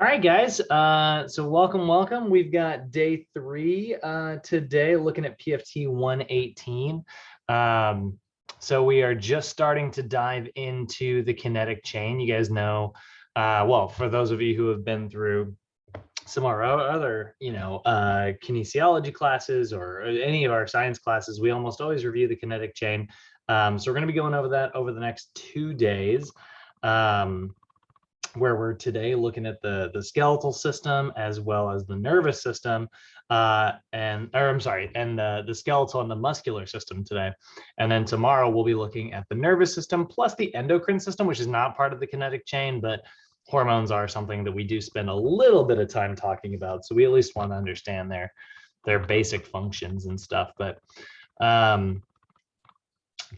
All right, guys. So welcome. We've got day 3 today, looking at PFT 118. So we are just starting to dive into the kinetic chain. You guys know, well, for those of you who have been through some of our other, kinesiology classes or any of our science classes, we almost always review the kinetic chain. So we're going to be going over that over the next 2 days. Where we're today looking at the skeletal system as well as the nervous system, and the skeletal and the muscular system today. And then tomorrow we'll be looking at the nervous system plus the endocrine system, which is not part of the kinetic chain, but hormones are something that we do spend a little bit of time talking about. So we at least want to understand their basic functions and stuff. But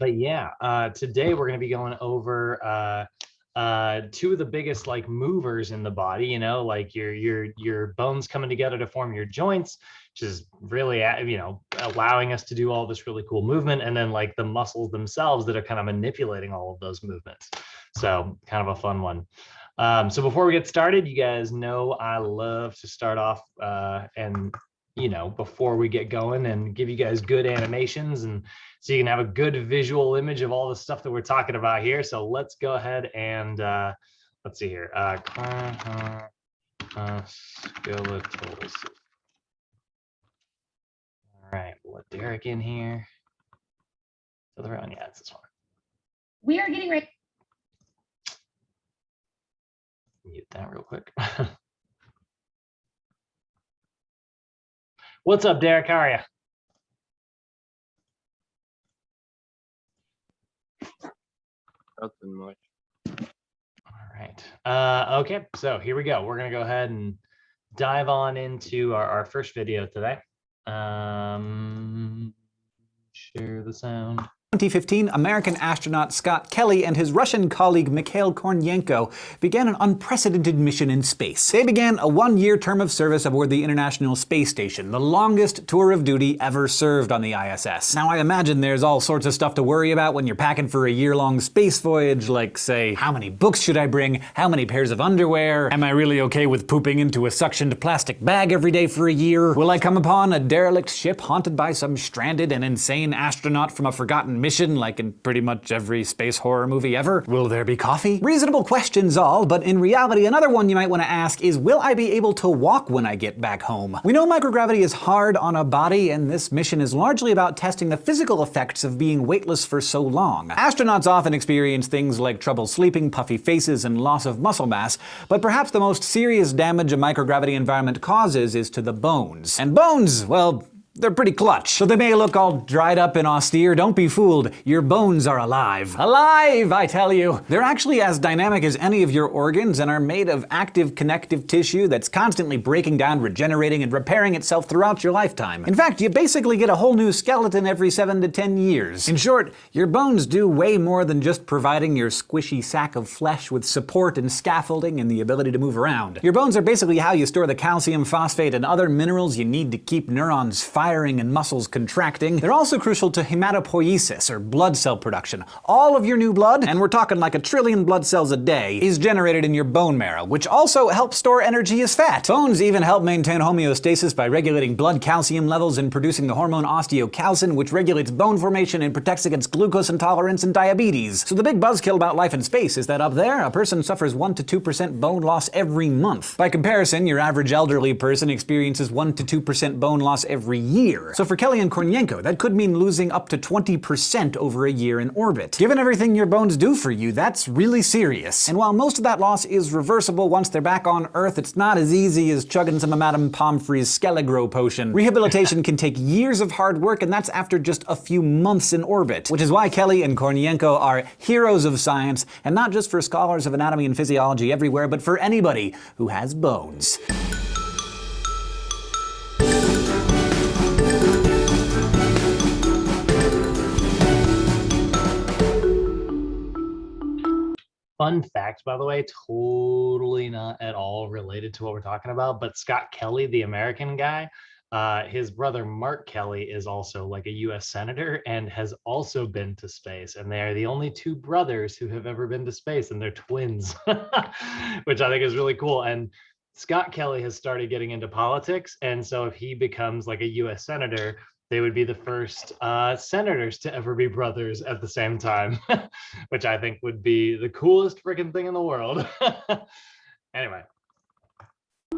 yeah, today we're going to be going over 2 of the biggest like movers in the body, like your bones coming together to form your joints, which is really, allowing us to do all this really cool movement, and then like the muscles themselves that are kind of manipulating all of those movements. So kind of a fun one. So before we get started, you guys know I love to start off and before we get going and give you guys good animations, and so you can have a good visual image of all the stuff that we're talking about here. So let's go ahead and let's see here. Skeletal. All right, we'll let Derek in here. Other one, yeah, it's this one. We are getting ready. Mute that real quick. What's up, Derek? How are you? Nothing much. All right. Okay, so here we go. We're going to go ahead and dive on into our first video today. Share the sound. 2015, American astronaut Scott Kelly and his Russian colleague Mikhail Kornienko began an unprecedented mission in space. They began a 1-year term of service aboard the International Space Station, the longest tour of duty ever served on the ISS. Now, I imagine there's all sorts of stuff to worry about when you're packing for a year-long space voyage, like, say, how many books should I bring? How many pairs of underwear? Am I really okay with pooping into a suctioned plastic bag every day for a year? Will I come upon a derelict ship haunted by some stranded and insane astronaut from a forgotten mission, like in pretty much every space horror movie ever? Will there be coffee? Reasonable questions all, but in reality, another one you might want to ask is, will I be able to walk when I get back home? We know microgravity is hard on a body, and this mission is largely about testing the physical effects of being weightless for so long. Astronauts often experience things like trouble sleeping, puffy faces, and loss of muscle mass, but perhaps the most serious damage a microgravity environment causes is to the bones. And bones, well, they're pretty clutch. So they may look all dried up and austere. Don't be fooled. Your bones are alive. Alive, I tell you. They're actually as dynamic as any of your organs and are made of active connective tissue that's constantly breaking down, regenerating, and repairing itself throughout your lifetime. In fact, you basically get a whole new skeleton every 7 to 10 years. In short, your bones do way more than just providing your squishy sack of flesh with support and scaffolding and the ability to move around. Your bones are basically how you store the calcium, phosphate, and other minerals you need to keep neurons firing and muscles contracting. They're also crucial to hematopoiesis, or blood cell production. All of your new blood, and we're talking like 1 trillion blood cells a day, is generated in your bone marrow, which also helps store energy as fat. Bones even help maintain homeostasis by regulating blood calcium levels and producing the hormone osteocalcin, which regulates bone formation and protects against glucose intolerance and diabetes. So the big buzzkill about life in space is that up there, a person suffers 1 to 2% bone loss every month. By comparison, your average elderly person experiences 1 to 2% bone loss every year. So for Kelly and Kornienko, that could mean losing up to 20% over a year in orbit. Given everything your bones do for you, that's really serious. And while most of that loss is reversible once they're back on Earth, it's not as easy as chugging some of Madame Pomfrey's Skelegro potion. Rehabilitation can take years of hard work, and that's after just a few months in orbit. Which is why Kelly and Kornienko are heroes of science, and not just for scholars of anatomy and physiology everywhere, but for anybody who has bones. Fun fact, by the way, totally not at all related to what we're talking about, but Scott Kelly, the American guy, his brother Mark Kelly is also like a US senator and has also been to space, and they are the only 2 brothers who have ever been to space, and they're twins, which I think is really cool. And Scott Kelly has started getting into politics, and so if he becomes like a U.S. senator, they would be the first senators to ever be brothers at the same time, which I think would be the coolest freaking thing in the world. Anyway.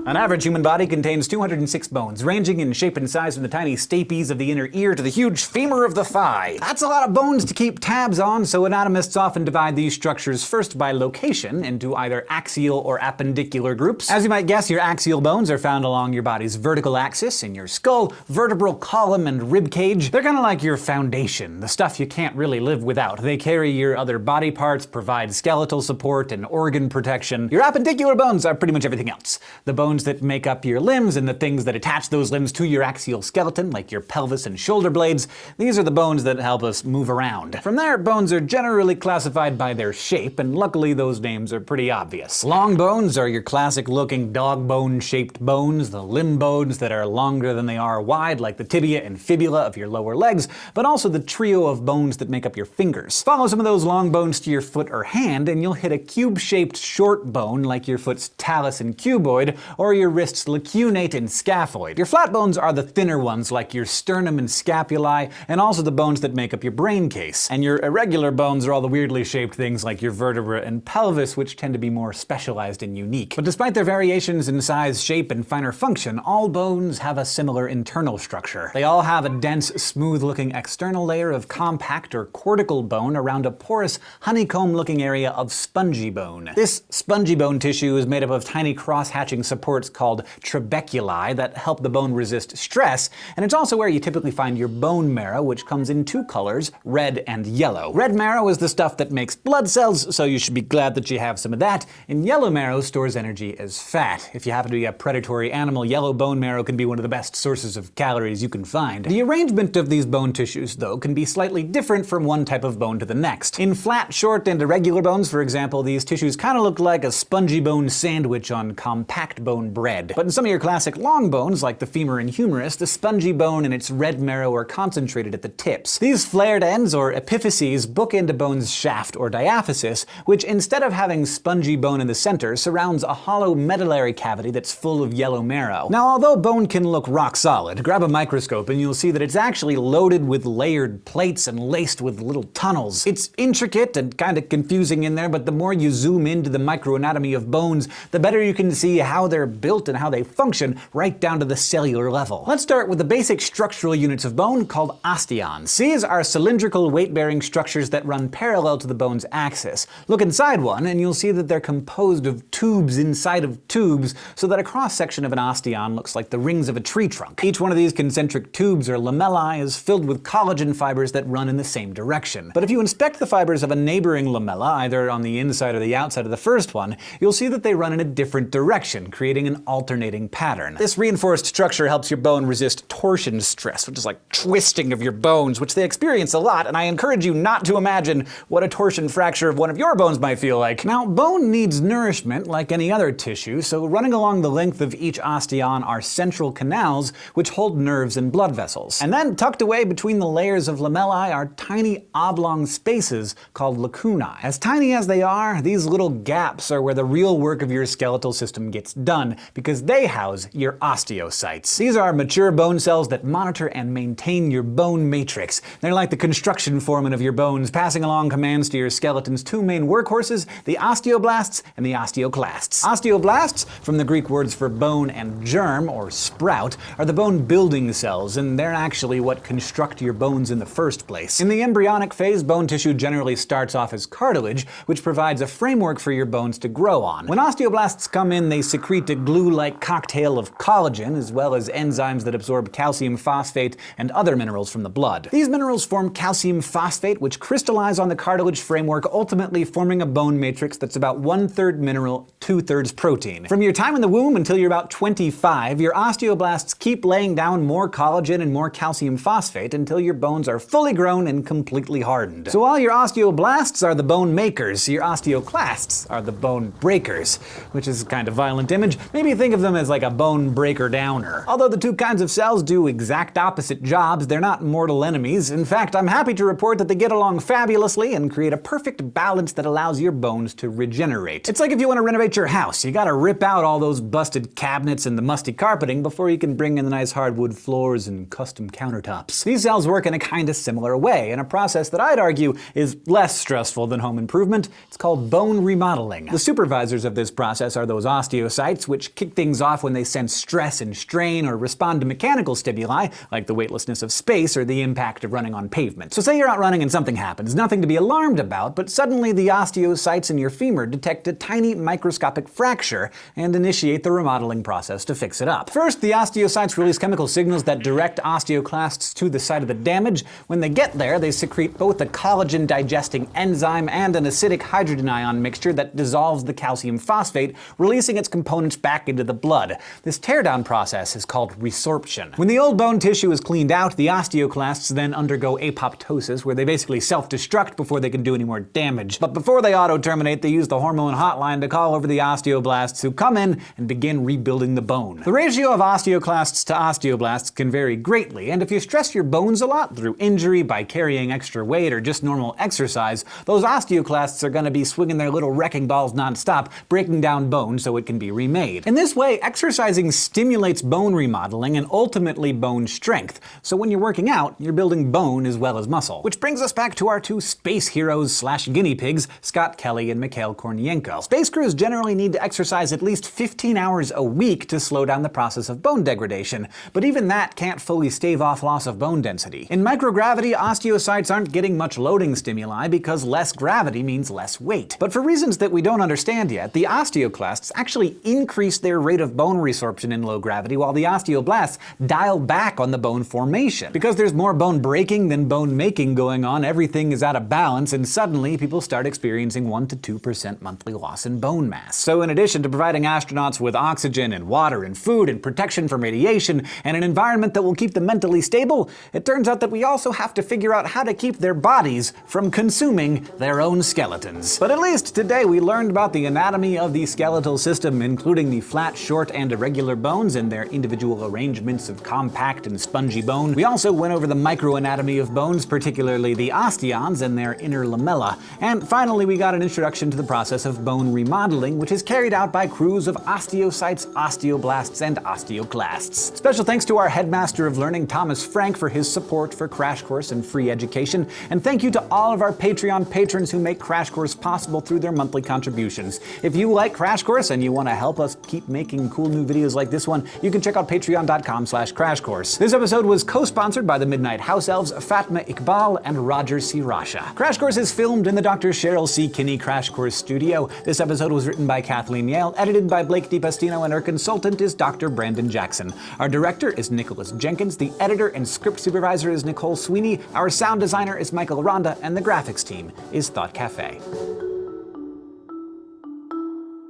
An average human body contains 206 bones, ranging in shape and size from the tiny stapes of the inner ear to the huge femur of the thigh. That's a lot of bones to keep tabs on, so anatomists often divide these structures first by location into either axial or appendicular groups. As you might guess, your axial bones are found along your body's vertical axis, in your skull, vertebral column, and rib cage. They're kind of like your foundation, the stuff you can't really live without. They carry your other body parts, provide skeletal support and organ protection. Your appendicular bones are pretty much everything else. The bones that make up your limbs and the things that attach those limbs to your axial skeleton, like your pelvis and shoulder blades, these are the bones that help us move around. From there, bones are generally classified by their shape, and luckily those names are pretty obvious. Long bones are your classic-looking dog bone-shaped bones, the limb bones that are longer than they are wide, like the tibia and fibula of your lower legs, but also the trio of bones that make up your fingers. Follow some of those long bones to your foot or hand, and you'll hit a cube-shaped short bone like your foot's talus and cuboid, or your wrist's lacunate and scaphoid. Your flat bones are the thinner ones like your sternum and scapulae, and also the bones that make up your brain case. And your irregular bones are all the weirdly shaped things like your vertebra and pelvis, which tend to be more specialized and unique. But despite their variations in size, shape, and finer function, all bones have a similar internal structure. They all have a dense, smooth-looking external layer of compact or cortical bone around a porous, honeycomb-looking area of spongy bone. This spongy bone tissue is made up of tiny cross-hatching supports called trabeculae that help the bone resist stress, and it's also where you typically find your bone marrow, which comes in two colors, red and yellow. Red marrow is the stuff that makes blood cells, so you should be glad that you have some of that, and yellow marrow stores energy as fat. If you happen to be a predatory animal, yellow bone marrow can be one of the best sources of calories you can find. The arrangement of these bone tissues, though, can be slightly different from one type of bone to the next. In flat, short, and irregular bones, for example, these tissues kind of look like a spongy bone sandwich on compact bone bread. But in some of your classic long bones, like the femur and humerus, the spongy bone and its red marrow are concentrated at the tips. These flared ends, or epiphyses, bookend a bone's shaft or diaphysis, which instead of having spongy bone in the center, surrounds a hollow medullary cavity that's full of yellow marrow. Now, although bone can look rock solid, grab a microscope and you'll see that it's actually loaded with layered plates and laced with little tunnels. It's intricate and kind of confusing in there, but the more you zoom into the microanatomy of bones, the better you can see how they're built and how they function right down to the cellular level. Let's start with the basic structural units of bone called osteons. These are cylindrical weight-bearing structures that run parallel to the bone's axis. Look inside one and you'll see that they're composed of tubes inside of tubes, so that a cross-section of an osteon looks like the rings of a tree trunk. Each one of these concentric tubes or lamellae is filled with collagen fibers that run in the same direction. But if you inspect the fibers of a neighboring lamella, either on the inside or the outside of the first one, you'll see that they run in a different direction, creating an alternating pattern. This reinforced structure helps your bone resist torsion stress, which is like twisting of your bones, which they experience a lot, and I encourage you not to imagine what a torsion fracture of one of your bones might feel like. Now, bone needs nourishment like any other tissue, so running along the length of each osteon are central canals which hold nerves and blood vessels. And then tucked away between the layers of lamellae are tiny oblong spaces called lacunae. As tiny as they are, these little gaps are where the real work of your skeletal system gets done, because they house your osteocytes. These are mature bone cells that monitor and maintain your bone matrix. They're like the construction foreman of your bones, passing along commands to your skeleton's two main workhorses, the osteoblasts and the osteoclasts. Osteoblasts, from the Greek words for bone and germ, or sprout, are the bone building cells, and they're actually what construct your bones in the first place. In the embryonic phase, bone tissue generally starts off as cartilage, which provides a framework for your bones to grow on. When osteoblasts come in, they secrete a glue-like cocktail of collagen, as well as enzymes that absorb calcium phosphate and other minerals from the blood. These minerals form calcium phosphate, which crystallize on the cartilage framework, ultimately forming a bone matrix that's about 1/3 mineral, 2/3 protein. From your time in the womb until you're about 25, your osteoblasts keep laying down more collagen and more calcium phosphate until your bones are fully grown and completely hardened. So while your osteoblasts are the bone makers, your osteoclasts are the bone breakers, which is kind of a violent image. Maybe think of them as like a bone breaker downer. Although the two kinds of cells do exact opposite jobs, they're not mortal enemies. In fact, I'm happy to report that they get along fabulously and create a perfect balance that allows your bones to regenerate. It's like if you want to renovate renovate your house, you gotta rip out all those busted cabinets and the musty carpeting before you can bring in the nice hardwood floors and custom countertops. These cells work in a kinda similar way, in a process that I'd argue is less stressful than home improvement. It's called bone remodeling. The supervisors of this process are those osteocytes, which kick things off when they sense stress and strain or respond to mechanical stimuli, like the weightlessness of space or the impact of running on pavement. So say you're out running and something happens, nothing to be alarmed about, but suddenly the osteocytes in your femur detect a tiny microscopic fracture and initiate the remodeling process to fix it up. First, the osteocytes release chemical signals that direct osteoclasts to the site of the damage. When they get there, they secrete both a collagen-digesting enzyme and an acidic hydrogen ion mixture that dissolves the calcium phosphate, releasing its components back into the blood. This teardown process is called resorption. When the old bone tissue is cleaned out, the osteoclasts then undergo apoptosis, where they basically self-destruct before they can do any more damage. But before they auto-terminate, they use the hormone hotline to call over the osteoblasts, who come in and begin rebuilding the bone. The ratio of osteoclasts to osteoblasts can vary greatly, and if you stress your bones a lot through injury, by carrying extra weight, or just normal exercise, those osteoclasts are going to be swinging their little wrecking balls non-stop, breaking down bone so it can be remade. In this way, exercising stimulates bone remodeling and ultimately bone strength. So when you're working out, you're building bone as well as muscle. Which brings us back to our two space heroes slash guinea pigs, Scott Kelly and Mikhail Kornienko. Space crews generally need to exercise at least 15 hours a week to slow down the process of bone degradation, but even that can't fully stave off loss of bone density. In microgravity, osteocytes aren't getting much loading stimuli because less gravity means less weight. But for reasons that we don't understand yet, the osteoclasts actually increase their rate of bone resorption in low gravity, while the osteoblasts dial back on the bone formation. Because there's more bone breaking than bone making going on, everything is out of balance, and suddenly people start experiencing 1 to 2% monthly loss in bone mass. So in addition to providing astronauts with oxygen and water and food and protection from radiation and an environment that will keep them mentally stable, it turns out that we also have to figure out how to keep their bodies from consuming their own skeletons. But at least today we learned about the anatomy of the skeletal system, including the flat, short, and irregular bones and their individual arrangements of compact and spongy bone. We also went over the microanatomy of bones, particularly the osteons and their inner lamella. And finally, we got an introduction to the process of bone remodeling, which is carried out by crews of osteocytes, osteoblasts, and osteoclasts. Special thanks to our headmaster of learning, Thomas Frank, for his support for Crash Course and free education, and thank you to all of our Patreon patrons who make Crash Course possible through their monthly contributions. If you like Crash Course and you want to help us keep making cool new videos like this one, you can check out patreon.com/crashcourse. This episode was co-sponsored by the Midnight House Elves, Fatma Iqbal, and Roger C. Rasha. Crash Course is filmed in the Dr. Cheryl C. Kinney Crash Course studio. This episode was written by Kathleen Yale, edited by Blake DiPastino, and our consultant is Dr. Brandon Jackson. Our director is Nicholas Jenkins, the editor and script supervisor is Nicole Sweeney, our sound designer is Michael Ronda, and the graphics team is Thought Cafe.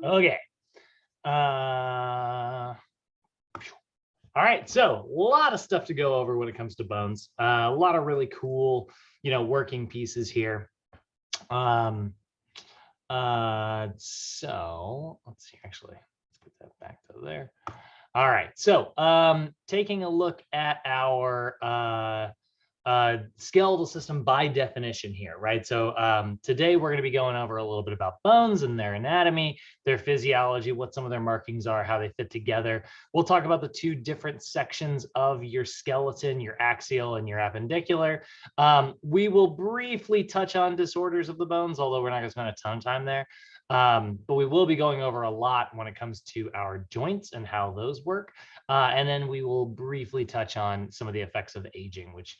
Okay. All right, so a lot of stuff to go over when it comes to bones. A lot of really cool, working pieces here. So let's see, actually, let's put that back to there. All right, so taking a look at our skeletal system by definition here, right? So today we're going to be going over a little bit about bones and their anatomy, their physiology, what some of their markings are, how they fit together. We'll talk about the two different sections of your skeleton, your axial and your appendicular. We will briefly touch on disorders of the bones, although we're not going to spend a ton of time there. But we will be going over a lot when it comes to our joints and how those work. And then we will briefly touch on some of the effects of aging, which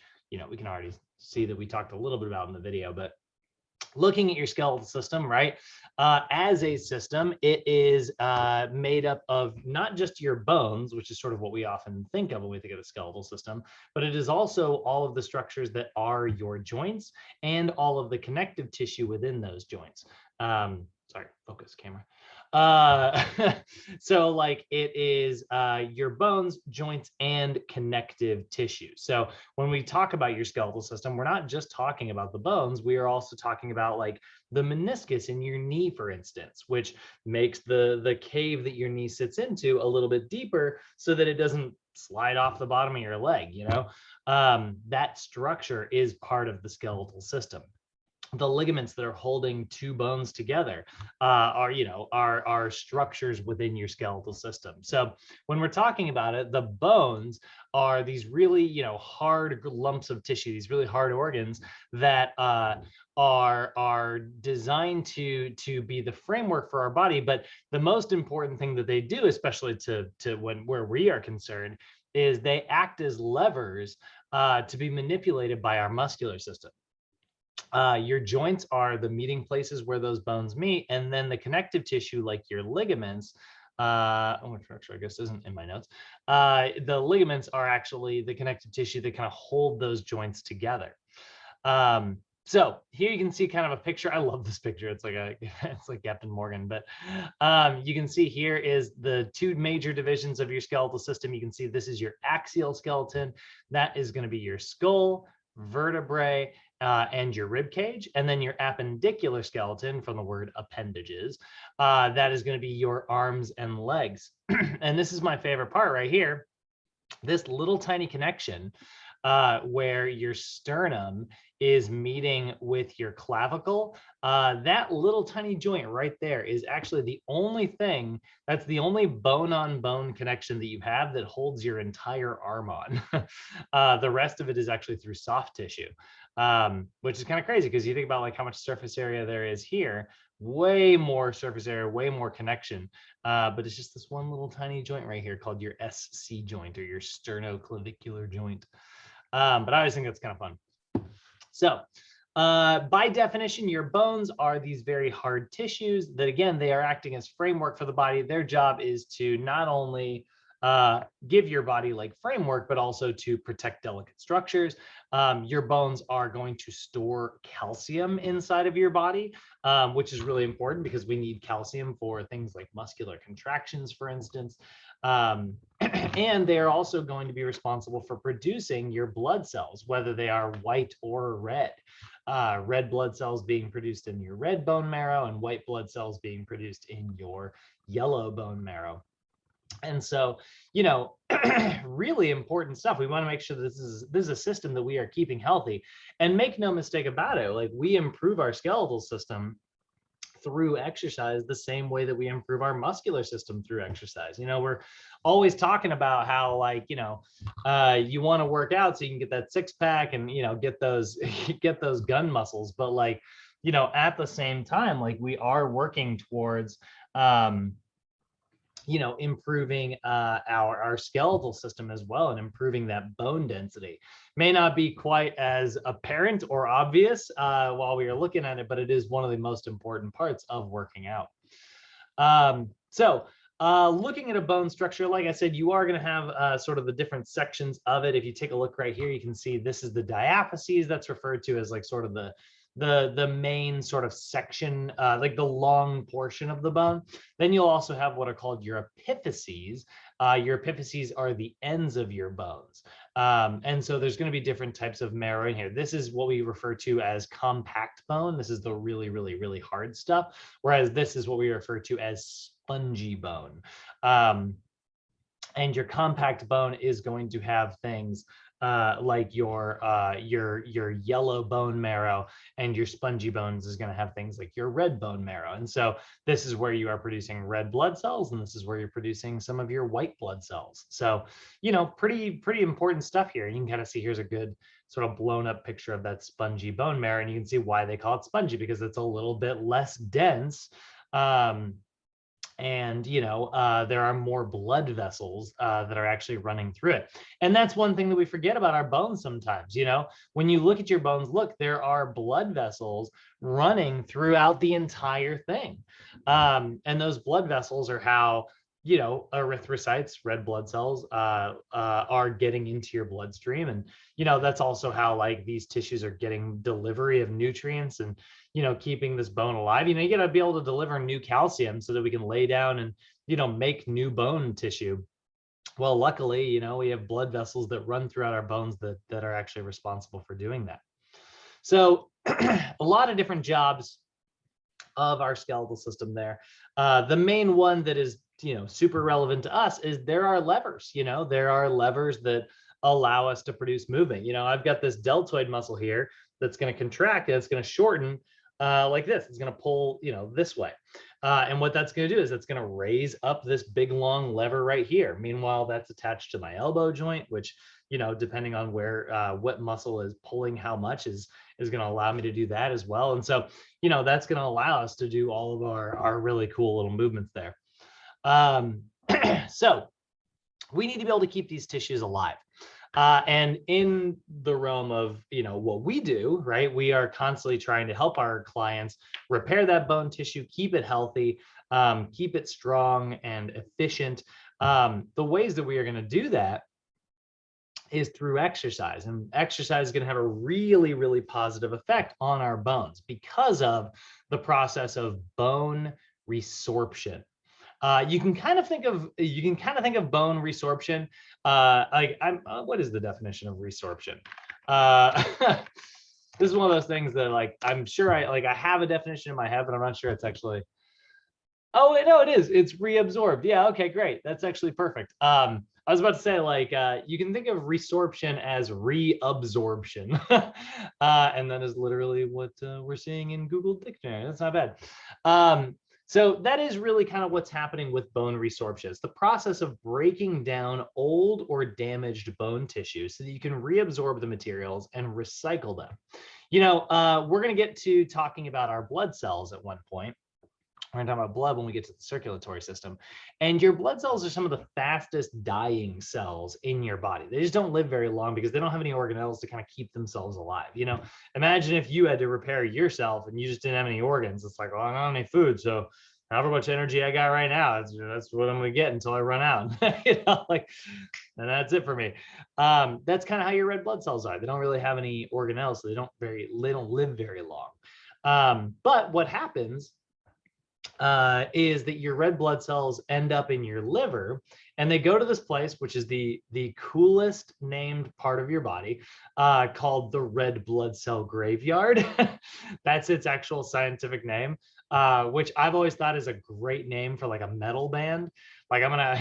we can already see that we talked a little bit about in the video. But looking at your skeletal system, right? As a system, it is made up of not just your bones, which is sort of what we often think of when we think of a skeletal system, but it is also all of the structures that are your joints and all of the connective tissue within those joints. Sorry, focus camera. So like it is your bones, joints, and connective tissue. So when we talk about your skeletal system, we're not just talking about the bones, we are also talking about like the meniscus in your knee, for instance, which makes the cave that your knee sits into a little bit deeper so that it doesn't slide off the bottom of your leg, that structure is part of the skeletal system. the ligaments that are holding two bones together are structures within your skeletal system. So when we're talking about it, the bones are these really, hard lumps of tissue, these really hard organs that are designed to be the framework for our body. But the most important thing that they do, especially to where we are concerned, is they act as levers to be manipulated by our muscular system. Your joints are the meeting places where those bones meet, and then the connective tissue, like your ligaments, which I guess isn't in my notes. The ligaments are actually the connective tissue that kind of hold those joints together. So here you can see kind of a picture. I love this picture. It's like Captain Morgan, but you can see here is the two major divisions of your skeletal system. You can see this is your axial skeleton. That is going to be your skull, vertebrae, and your rib cage, and then your appendicular skeleton, from the word appendages, that is going to be your arms and legs. And this is my favorite part right here, this little tiny connection where your sternum is meeting with your clavicle. That little tiny joint right there is actually the only thing, that's the only bone-on-bone connection that you have that holds your entire arm on. The rest of it is actually through soft tissue, which is kind of crazy because you think about like how much surface area there is here, way more surface area, way more connection. But it's just this one little tiny joint right here called your SC joint, or your sternoclavicular joint. But I always think that's kind of fun. So by definition, your bones are these very hard tissues that, again, they are acting as framework for the body. Their job is to not only give your body like framework, but also to protect delicate structures. Your bones are going to store calcium inside of your body, which is really important because we need calcium for things like muscular contractions, for instance. And they're also going to be responsible for producing your blood cells, whether they are white or red. Red blood cells being produced in your red bone marrow, and white blood cells being produced in your yellow bone marrow. And so, really important stuff. We want to make sure that this is a system that we are keeping healthy. And make no mistake about it, like, we improve our skeletal system through exercise the same way that we improve our muscular system through exercise. We're always talking about how, like, you want to work out so you can get that six pack and, get those gun muscles. But, like, at the same time, like, we are working towards, improving our skeletal system as well, and improving that bone density. May not be quite as apparent or obvious while we are looking at it, but it is one of the most important parts of working out. Looking at a bone structure, like I said, you are going to have sort of the different sections of it. If you take a look right here, you can see this is the diaphyses. That's referred to as like sort of the main sort of section, like the long portion of the bone. Then you'll also have what are called your epiphyses. Your epiphyses are the ends of your bones. And so there's going to be different types of marrow in here. This is what we refer to as compact bone. This is the really, really, really hard stuff. Whereas this is what we refer to as spongy bone. And your compact bone is going to have things like your yellow bone marrow, and your spongy bones is going to have things like your red bone marrow. And so this is where you are producing red blood cells, and this is where you're producing some of your white blood cells. So, pretty important stuff here. You can kind of see here's a good sort of blown up picture of that spongy bone marrow, and you can see why they call it spongy, because it's a little bit less dense. And there are more blood vessels that are actually running through it. And that's one thing that we forget about our bones sometimes. When you look at your bones, look, there are blood vessels running throughout the entire thing. And those blood vessels are how erythrocytes, red blood cells, are getting into your bloodstream. And that's also how, like, these tissues are getting delivery of nutrients and keeping this bone alive. You got to be able to deliver new calcium so that we can lay down and make new bone tissue. Well, luckily, we have blood vessels that run throughout our bones that are actually responsible for doing that. So a lot of different jobs of our skeletal system there. The main one that is super relevant to us is there are levers. There are levers that allow us to produce movement. I've got this deltoid muscle here that's going to contract, that's going to shorten like this. It's going to pull, this way. And what that's going to do is it's going to raise up this big long lever right here. Meanwhile, that's attached to my elbow joint, which, depending on where, what muscle is pulling how much is going to allow me to do that as well. And so, that's going to allow us to do all of our really cool little movements there. So we need to be able to keep these tissues alive. And in the realm of, what we do, right, we are constantly trying to help our clients repair that bone tissue, keep it healthy, keep it strong and efficient. The ways that we are going to do that is through exercise, and exercise is going to have a really, really positive effect on our bones because of the process of bone resorption. You can kind of think of bone resorption. What is the definition of resorption? This is one of those things that I'm sure I have a definition in my head, but I'm not sure it's actually. Oh, no, it is. It's reabsorbed. Yeah. Okay, great. That's actually perfect. I was about to say you can think of resorption as reabsorption, and that is literally what we're seeing in Google Dictionary. That's not bad. So that is really kind of what's happening with bone resorption. It's the process of breaking down old or damaged bone tissue so that you can reabsorb the materials and recycle them. We're going to get to talking about our blood cells at one point. We're going to talk about blood when we get to the circulatory system. And your blood cells are some of the fastest dying cells in your body. They just don't live very long because they don't have any organelles to kind of keep themselves alive. Imagine if you had to repair yourself and you just didn't have any organs. It's like, well, I don't have any food. So however much energy I got right now, that's what I'm going to get until I run out. And that's it for me. That's kind of how your red blood cells are. They don't really have any organelles, so they don't live very long. But what happens is that your red blood cells end up in your liver, and they go to this place, which is the coolest named part of your body, called the red blood cell graveyard. That's its actual scientific name, which I've always thought is a great name for a metal band. I'm gonna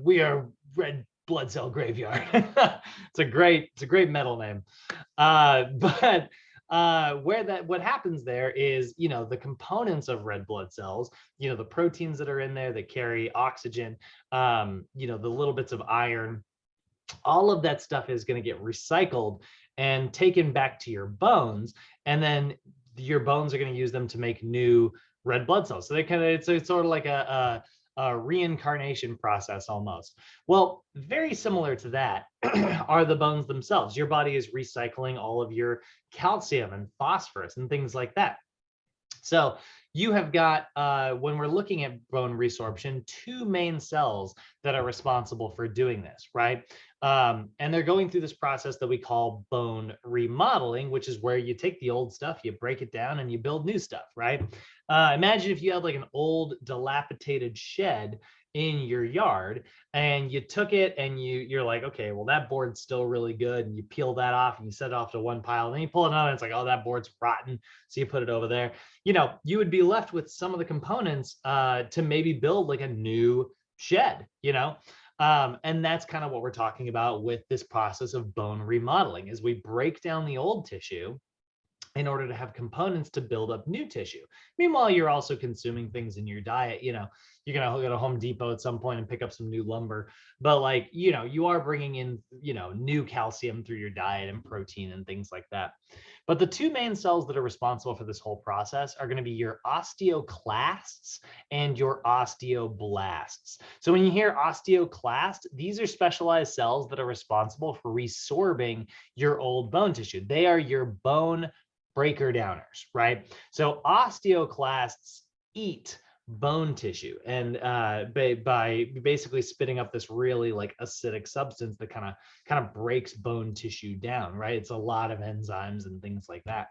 we are red blood cell graveyard. It's a great metal name. But what happens there is, the components of red blood cells, the proteins that are in there that carry oxygen, the little bits of iron, all of that stuff is going to get recycled and taken back to your bones. And then your bones are going to use them to make new red blood cells. So it's sort of like a reincarnation process almost. Well, very similar to that are the bones themselves. Your body is recycling all of your calcium and phosphorus and things like that. So you have got, when we're looking at bone resorption, two main cells that are responsible for doing this, right? And they're going through this process that we call bone remodeling, which is where you take the old stuff, you break it down, and you build new stuff, right? Imagine if you had an old dilapidated shed in your yard, and you took it and you're like, okay, well, that board's still really good, and you peel that off and you set it off to one pile, and then you pull it out and it's like, oh, that board's rotten, so you put it over there. You would be left with some of the components to maybe build a new shed, and that's kind of what we're talking about with this process of bone remodeling, is we break down the old tissue in order to have components to build up new tissue. Meanwhile, you're also consuming things in your diet. You're going to go to Home Depot at some point and pick up some new lumber, but you are bringing in, new calcium through your diet and protein and things like that. But the two main cells that are responsible for this whole process are going to be your osteoclasts and your osteoblasts. So when you hear osteoclast, these are specialized cells that are responsible for resorbing your old bone tissue. They are your bone breaker downers, right? So osteoclasts eat bone tissue, and by basically spitting up this really acidic substance that kind of breaks bone tissue down, right? It's a lot of enzymes and things like that.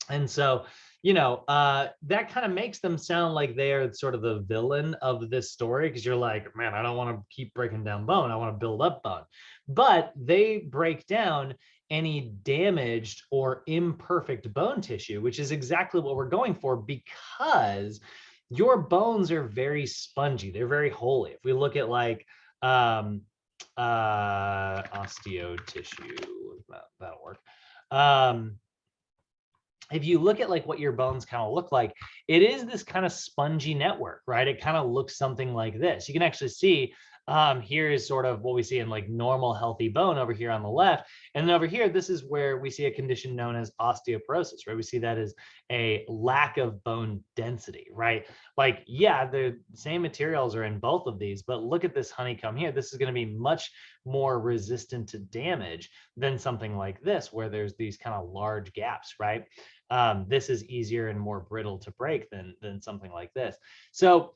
And so, that kind of makes them sound like they are sort of the villain of this story, because you're like, man, I don't want to keep breaking down bone. I want to build up bone. But they break down any damaged or imperfect bone tissue, which is exactly what we're going for, because your bones are very spongy. They're very holy. If we look at osteo tissue, that'll work. if you look at like what your bones kind of look like, it is this kind of spongy network, right? It kind of looks something like this. You can actually see here is sort of what we see in like normal healthy bone over here on the left. And then over here, this is where we see a condition known as osteoporosis, right? We see that as a lack of bone density, right? Like, yeah, the same materials are in both of these, but look at this honeycomb here. This is going to be much more resistant to damage than something like this, where there's these kind of large gaps, right? This is easier and more brittle to break than something like this. So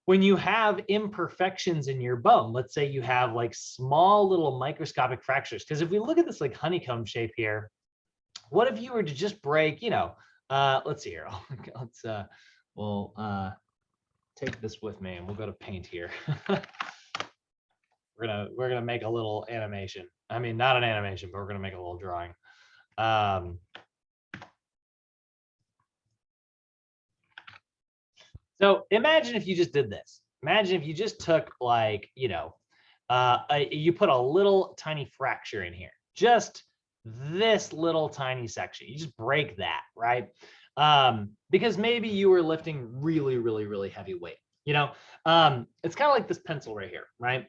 when you have imperfections in your bone, let's say you have like small little microscopic fractures, because if we look at this like honeycomb shape here, what if you were to just break, you know, let's see here, let's we'll take this with me and we'll go to paint here. we're gonna make a little animation. I mean, not an animation, but we're gonna make a little drawing. So imagine if you just did this. Imagine if you just took like, you know, you put a little tiny fracture in here, just this little tiny section. You just break that, right? Because maybe you were lifting really, really, really heavy weight. You know, it's kind of like this pencil right here, right?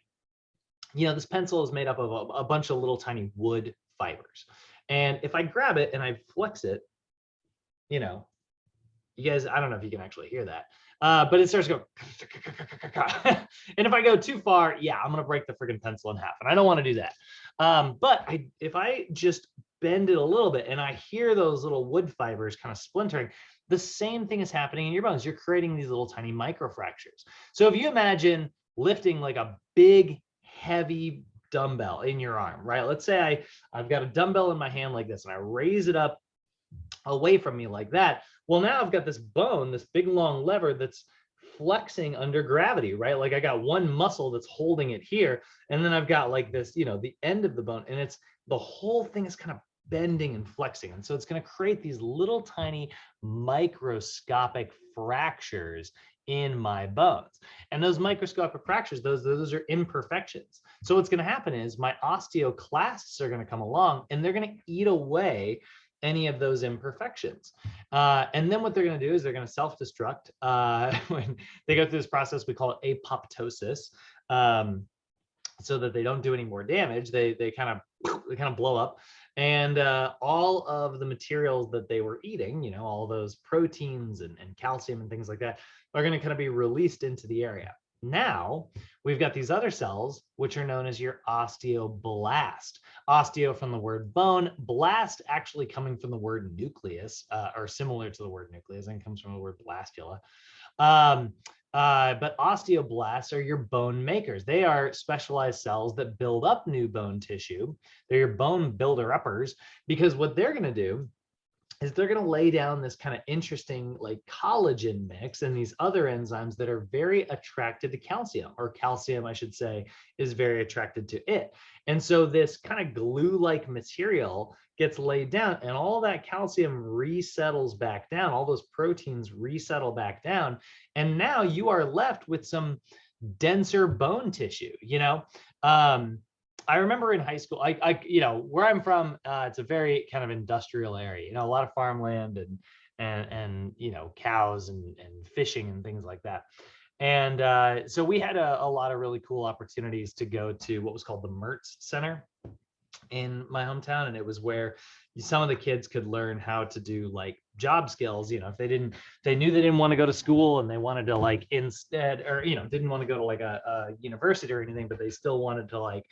You know, this pencil is made up of a bunch of little tiny wood fibers. And if I grab it and I flex it, you know, you guys, I don't know if you can actually hear that. But it starts to go, and if I go too far, yeah, I'm gonna break the freaking pencil in half, and I don't want to do that. But if I just bend it a little bit and I hear those little wood fibers kind of splintering, the same thing is happening in your bones. You're creating these little tiny microfractures. So if you imagine lifting like a big, heavy dumbbell in your arm, right? Let's say I've got a dumbbell in my hand like this, and I raise it up away from me like that. Well, now I've got this bone, this big long lever that's flexing under gravity, right? Like I got one muscle that's holding it here, and then I've got like this, you know, the end of the bone, and it's the whole thing is kind of bending and flexing. And so it's going to create these little tiny microscopic fractures in my bones. And those microscopic fractures, those are imperfections. So what's going to happen is my osteoclasts are going to come along and they're going to eat away any of those imperfections. And then what they're going to do is they're going to self-destruct. When they go through this process, we call it apoptosis, so that they don't do any more damage. They kind of blow up, and all of the materials that they were eating, you know, all those proteins and calcium and things like that, are going to kind of be released into the area. Now we've got these other cells, which are known as your osteoblast. Osteo from the word bone, blast actually coming from the word nucleus, or similar to the word nucleus, and comes from the word blastula. But osteoblasts are your bone makers. They are specialized cells that build up new bone tissue. They're your bone builder-uppers, because what they're going to do is they're going to lay down this kind of interesting like collagen mix and these other enzymes that are very attracted to calcium, or calcium, I should say, is very attracted to it. And so this kind of glue-like material gets laid down, and all that calcium resettles back down. All those proteins resettle back down. And now you are left with some denser bone tissue, you know? I remember in high school, you know, where I'm from, it's a very kind of industrial area, you know, a lot of farmland and you know, cows and fishing and things like that. And so we had a lot of really cool opportunities to go to what was called the Mertz Center in my hometown. And it was where some of the kids could learn how to do like job skills, you know, if they knew they didn't want to go to school and they wanted to like instead, or, you know, didn't want to go to like a university or anything, but they still wanted to like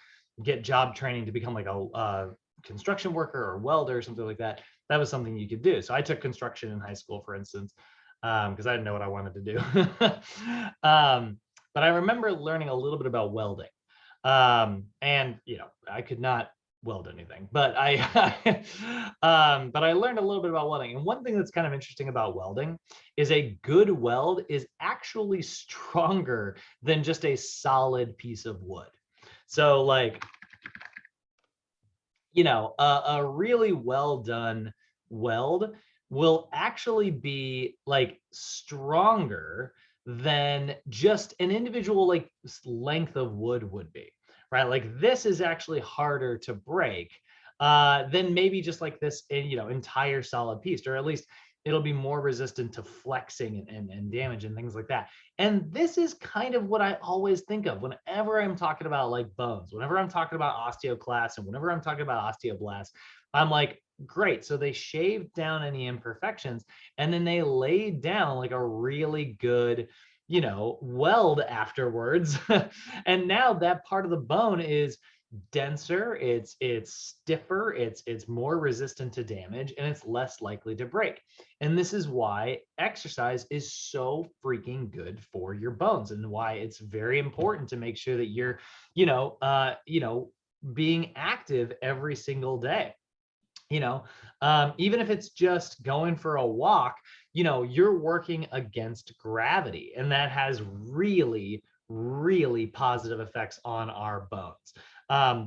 get job training to become like a construction worker or welder or something like that. That was something you could do. So I took construction in high school, for instance, because I didn't know what I wanted to do. But I remember learning a little bit about welding. And, you know, I could not weld anything, but I learned a little bit about welding. And one thing that's kind of interesting about welding is a good weld is actually stronger than just a solid piece of wood. So like, you know, a really well done weld will actually be like stronger than just an individual like length of wood would be, right? Like this is actually harder to break than maybe just like this, entire solid piece, or at least it'll be more resistant to flexing and damage and things like that. And this is kind of what I always think of whenever I'm talking about like bones, whenever I'm talking about osteoclasts, and whenever I'm talking about osteoblasts. I'm like, great. So they shaved down any imperfections, and then they laid down like a really good, weld afterwards. And now that part of the bone is denser, it's stiffer, it's more resistant to damage, and it's less likely to break. And this is why exercise is so freaking good for your bones, and why it's very important to make sure that you're being active every single day. Even if it's just going for a walk, you're working against gravity, and that has really, really positive effects on our bones.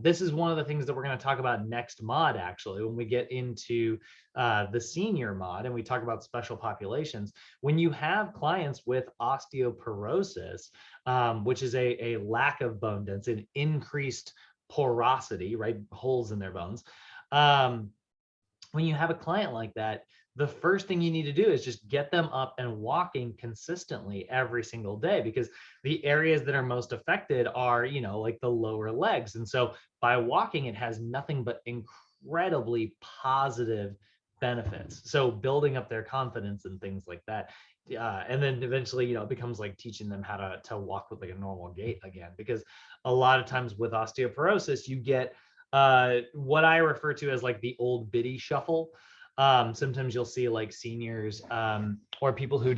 This is one of the things that we're going to talk about next mod, actually, when we get into the senior mod and we talk about special populations. When you have clients with osteoporosis, which is a lack of bone density, increased porosity, right, holes in their bones. When you have a client like that, the first thing you need to do is just get them up and walking consistently every single day, because the areas that are most affected are, like the lower legs. And so by walking, it has nothing but incredibly positive benefits. So building up their confidence and things like that. And then eventually, it becomes like teaching them how to walk with like a normal gait again, because a lot of times with osteoporosis, you get what I refer to as like the old biddy shuffle. Sometimes you'll see like seniors or people who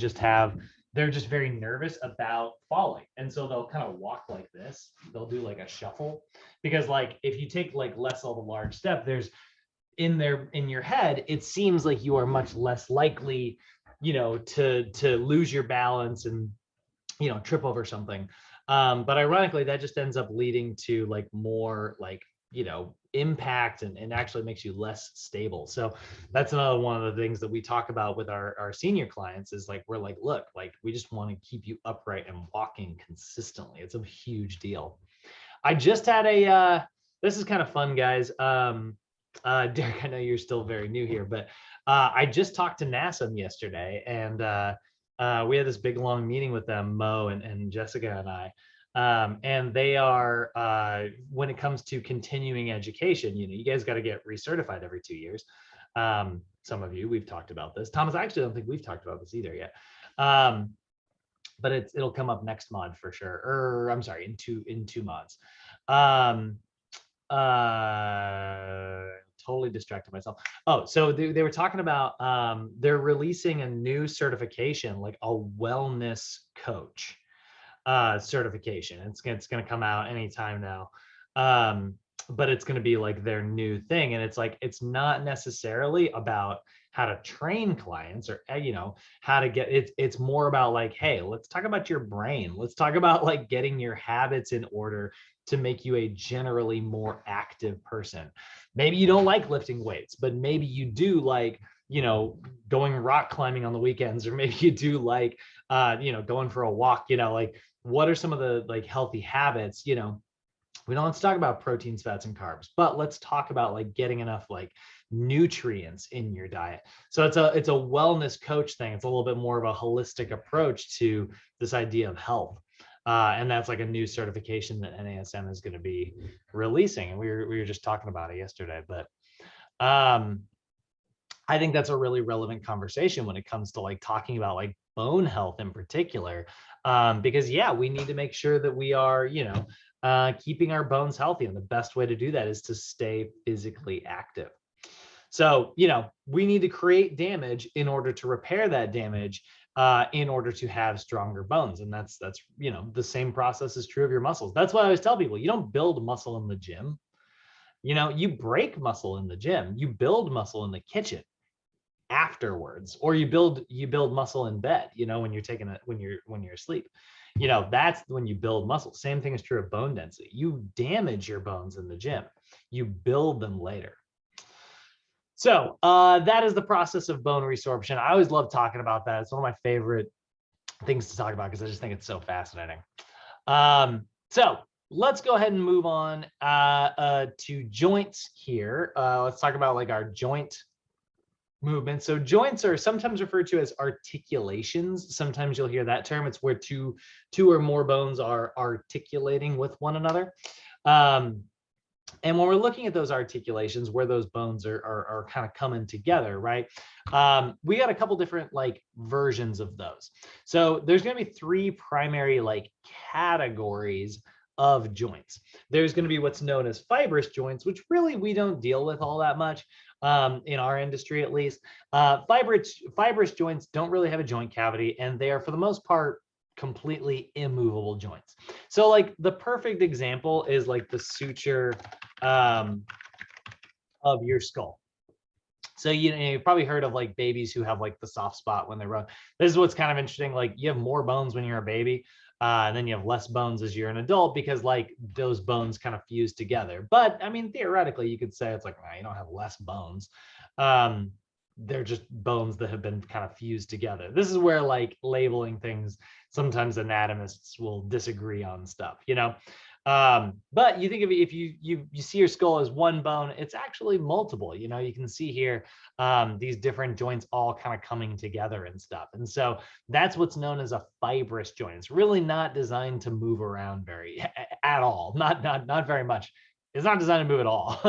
they're just very nervous about falling. And so they'll kind of walk like this. They'll do like a shuffle, because like if you take like less of a large step, there's in your head, it seems like you are much less likely, to lose your balance and, trip over something. But ironically, that just ends up leading to like more like, impact and actually makes you less stable. So that's another one of the things that we talk about with our senior clients is like, we're like, look, like we just want to keep you upright and walking consistently. It's a huge deal. I just had this is kind of fun, guys. Derek, I know you're still very new here, but I just talked to NASA yesterday, and we had this big long meeting with them, Mo and Jessica and I. And they are, when it comes to continuing education, you guys got to get recertified every 2 years. Some of you, we've talked about this. Thomas, I actually don't think we've talked about this either yet. But it'll come up next mod for sure. Or I'm sorry, in two mods. Totally distracted myself. Oh, so they were talking about they're releasing a new certification, like a wellness coach certification. It's going to come out anytime now. But it's going to be like their new thing. And it's like, it's not necessarily about how to train clients or, how to get it. It's more about like, hey, let's talk about your brain. Let's talk about like getting your habits in order to make you a generally more active person. Maybe you don't like lifting weights, but maybe you do like, going rock climbing on the weekends, or maybe you do like, going for a walk, like, what are some of the like healthy habits, we don't, let's talk about proteins, fats, and carbs, but let's talk about like getting enough like nutrients in your diet. So it's a wellness coach thing. It's a little bit more of a holistic approach to this idea of health. And that's like a new certification that NASM is going to be releasing. And we were just talking about it yesterday, but I think that's a really relevant conversation when it comes to like talking about like bone health in particular, because yeah, we need to make sure that we are, keeping our bones healthy. And the best way to do that is to stay physically active. So, we need to create damage in order to repair that damage, in order to have stronger bones. And that's, the same process is true of your muscles. That's why I always tell people, you don't build muscle in the gym. You break muscle in the gym, you build muscle in the kitchen afterwards, or you build muscle in bed, when you're taking it, when you're asleep, that's when you build muscle. Same thing is true of bone density. You damage your bones in the gym, you build them later. So that is the process of bone resorption. I always love talking about that. It's one of my favorite things to talk about because I just think it's so fascinating. So let's go ahead and move on to joints here. Let's talk about like our joint movement. So joints are sometimes referred to as articulations. Sometimes you'll hear that term. It's where two or more bones are articulating with one another. And when we're looking at those articulations, where those bones are kind of coming together, right? We got a couple different like versions of those. So there's going to be three primary like categories of joints. There's going to be what's known as fibrous joints, which really we don't deal with all that much in our industry, at least. Fibrous joints don't really have a joint cavity, and they are for the most part completely immovable joints. So like the perfect example is like the suture of your skull. So you've probably heard of like babies who have like the soft spot when they run. This is what's kind of interesting. Like you have more bones when you're a baby, and then you have less bones as you're an adult, because like those bones kind of fuse together. But I mean, theoretically, you could say it's like, nah, you don't have less bones. They're just bones that have been kind of fused together. This is where like labeling things, sometimes anatomists will disagree on stuff, you know. But you think of it, if you see your skull as one bone, it's actually multiple. You know, you can see here these different joints all kind of coming together and stuff. And so that's what's known as a fibrous joint. It's really not designed to move around at all. Not very much. It's not designed to move at all.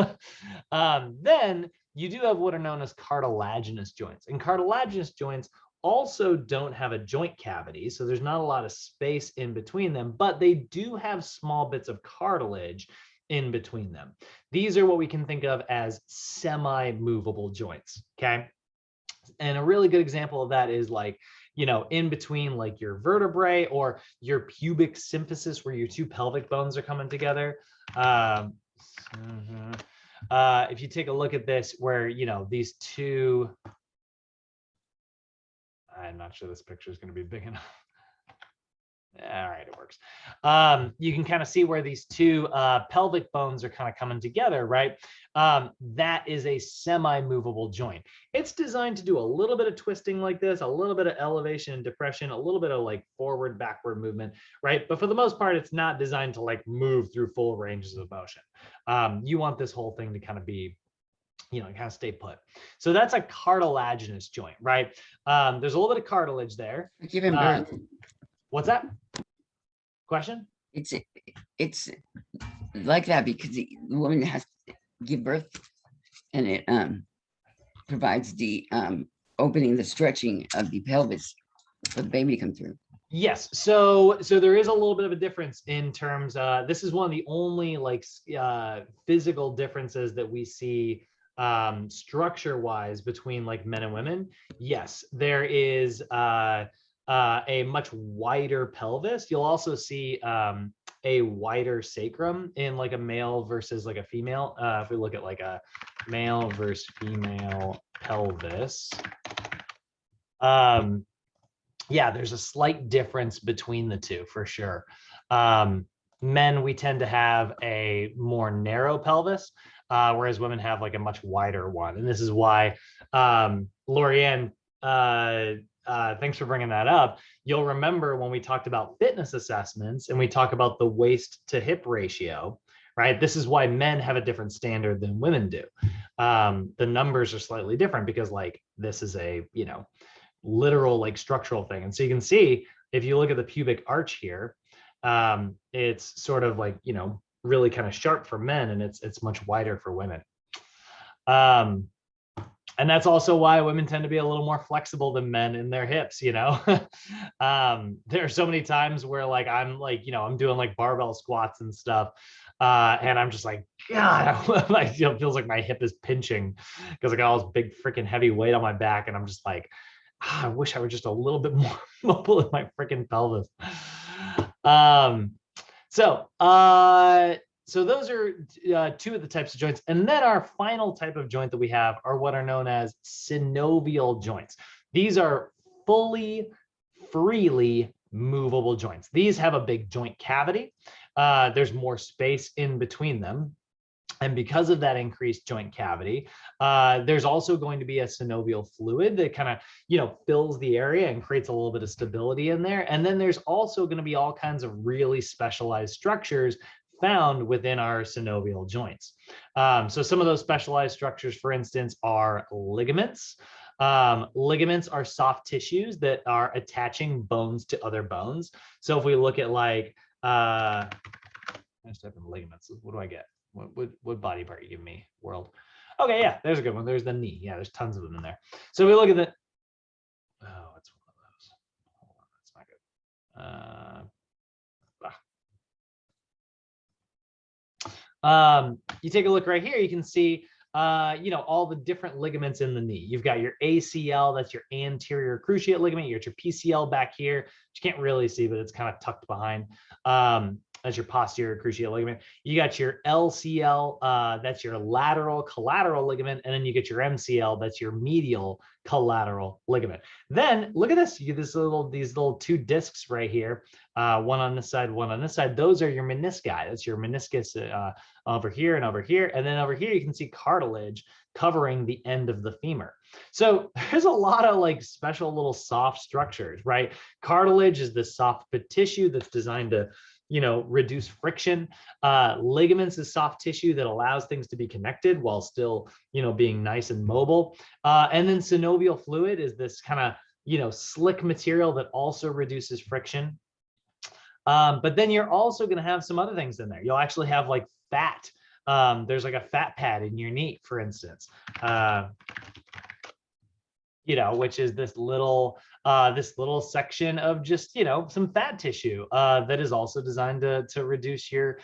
Then you do have what are known as cartilaginous joints, and cartilaginous joints also don't have a joint cavity, so there's not a lot of space in between them, but they do have small bits of cartilage in between them. These are what we can think of as semi-movable joints, okay? And a really good example of that is like, you know, in between like your vertebrae or your pubic symphysis, where your two pelvic bones are coming together. If you take a look at this, where, you know, these two, I'm not sure this picture is going to be big enough. All right, it works. You can kind of see where these two pelvic bones are kind of coming together, right? That is a semi-movable joint. It's designed to do a little bit of twisting like this, a little bit of elevation and depression, a little bit of like forward, backward movement, right? But for the most part, it's not designed to like move through full ranges of motion. You want this whole thing to kind of be, you know, kind of stay put. So that's a cartilaginous joint, right? There's a little bit of cartilage there. Giving birth. What's that? Question? It's like that because the woman has to give birth, and it provides the opening, the stretching of the pelvis for the baby to come through. Yes, so there is a little bit of a difference in terms. This is one of the only like physical differences that we see structure-wise between like men and women. Yes, there is a much wider pelvis. You'll also see a wider sacrum in like a male versus like a female. If we look at like a male versus female pelvis, yeah, there's a slight difference between the two for sure. Men, we tend to have a more narrow pelvis, whereas women have like a much wider one. And this is why, Lorianne, thanks for bringing that up. You'll remember when we talked about fitness assessments and we talk about the waist to hip ratio, right? This is why men have a different standard than women do. The numbers are slightly different because like this is a, you know, literal like structural thing. And so you can see if you look at the pubic arch here, it's sort of like, you know, really kind of sharp for men, and it's much wider for women. And that's also why women tend to be a little more flexible than men in their hips, you know. There are so many times where like I'm like, you know, I'm doing like barbell squats and stuff, and I'm just like, God, like, you know, it feels like my hip is pinching because I got all this big freaking heavy weight on my back, and I'm just like, I wish I were just a little bit more mobile in my freaking pelvis. So those are two of the types of joints. And then our final type of joint that we have are what are known as synovial joints. These are fully, freely movable joints. These have a big joint cavity. There's more space in between them. And because of that increased joint cavity, there's also going to be a synovial fluid that kind of, you know, fills the area and creates a little bit of stability in there. And then there's also going to be all kinds of really specialized structures found within our synovial joints. So some of those specialized structures, for instance, are ligaments. Ligaments are soft tissues that are attaching bones to other bones. So if we look at like, I just type in ligaments, what do I get? What body part you give me, world? Okay, yeah, there's a good one. There's the knee. Yeah, there's tons of them in there. So we look at the, oh, it's one of those. Hold on, that's not good. You take a look right here, you can see, all the different ligaments in the knee. You've got your ACL, that's your anterior cruciate ligament. You got your PCL back here, which you can't really see, but it's kind of tucked behind. That's your posterior cruciate ligament. You got your LCL, that's your lateral collateral ligament, and then you get your MCL, that's your medial collateral ligament. Then look at this, you get these little two discs right here, one on this side, one on this side. Those are your menisci. That's your meniscus over here and over here, and then over here you can see cartilage covering the end of the femur. So there's a lot of like special little soft structures, right? Cartilage is the soft tissue that's designed to reduce friction. Ligaments is soft tissue that allows things to be connected while still, being nice and mobile. And then synovial fluid is this kind of, slick material that also reduces friction. But then you're also going to have some other things in there. You'll actually have like fat. There's like a fat pad in your knee, for instance, which is this little section of just, some fat tissue that is also designed to reduce your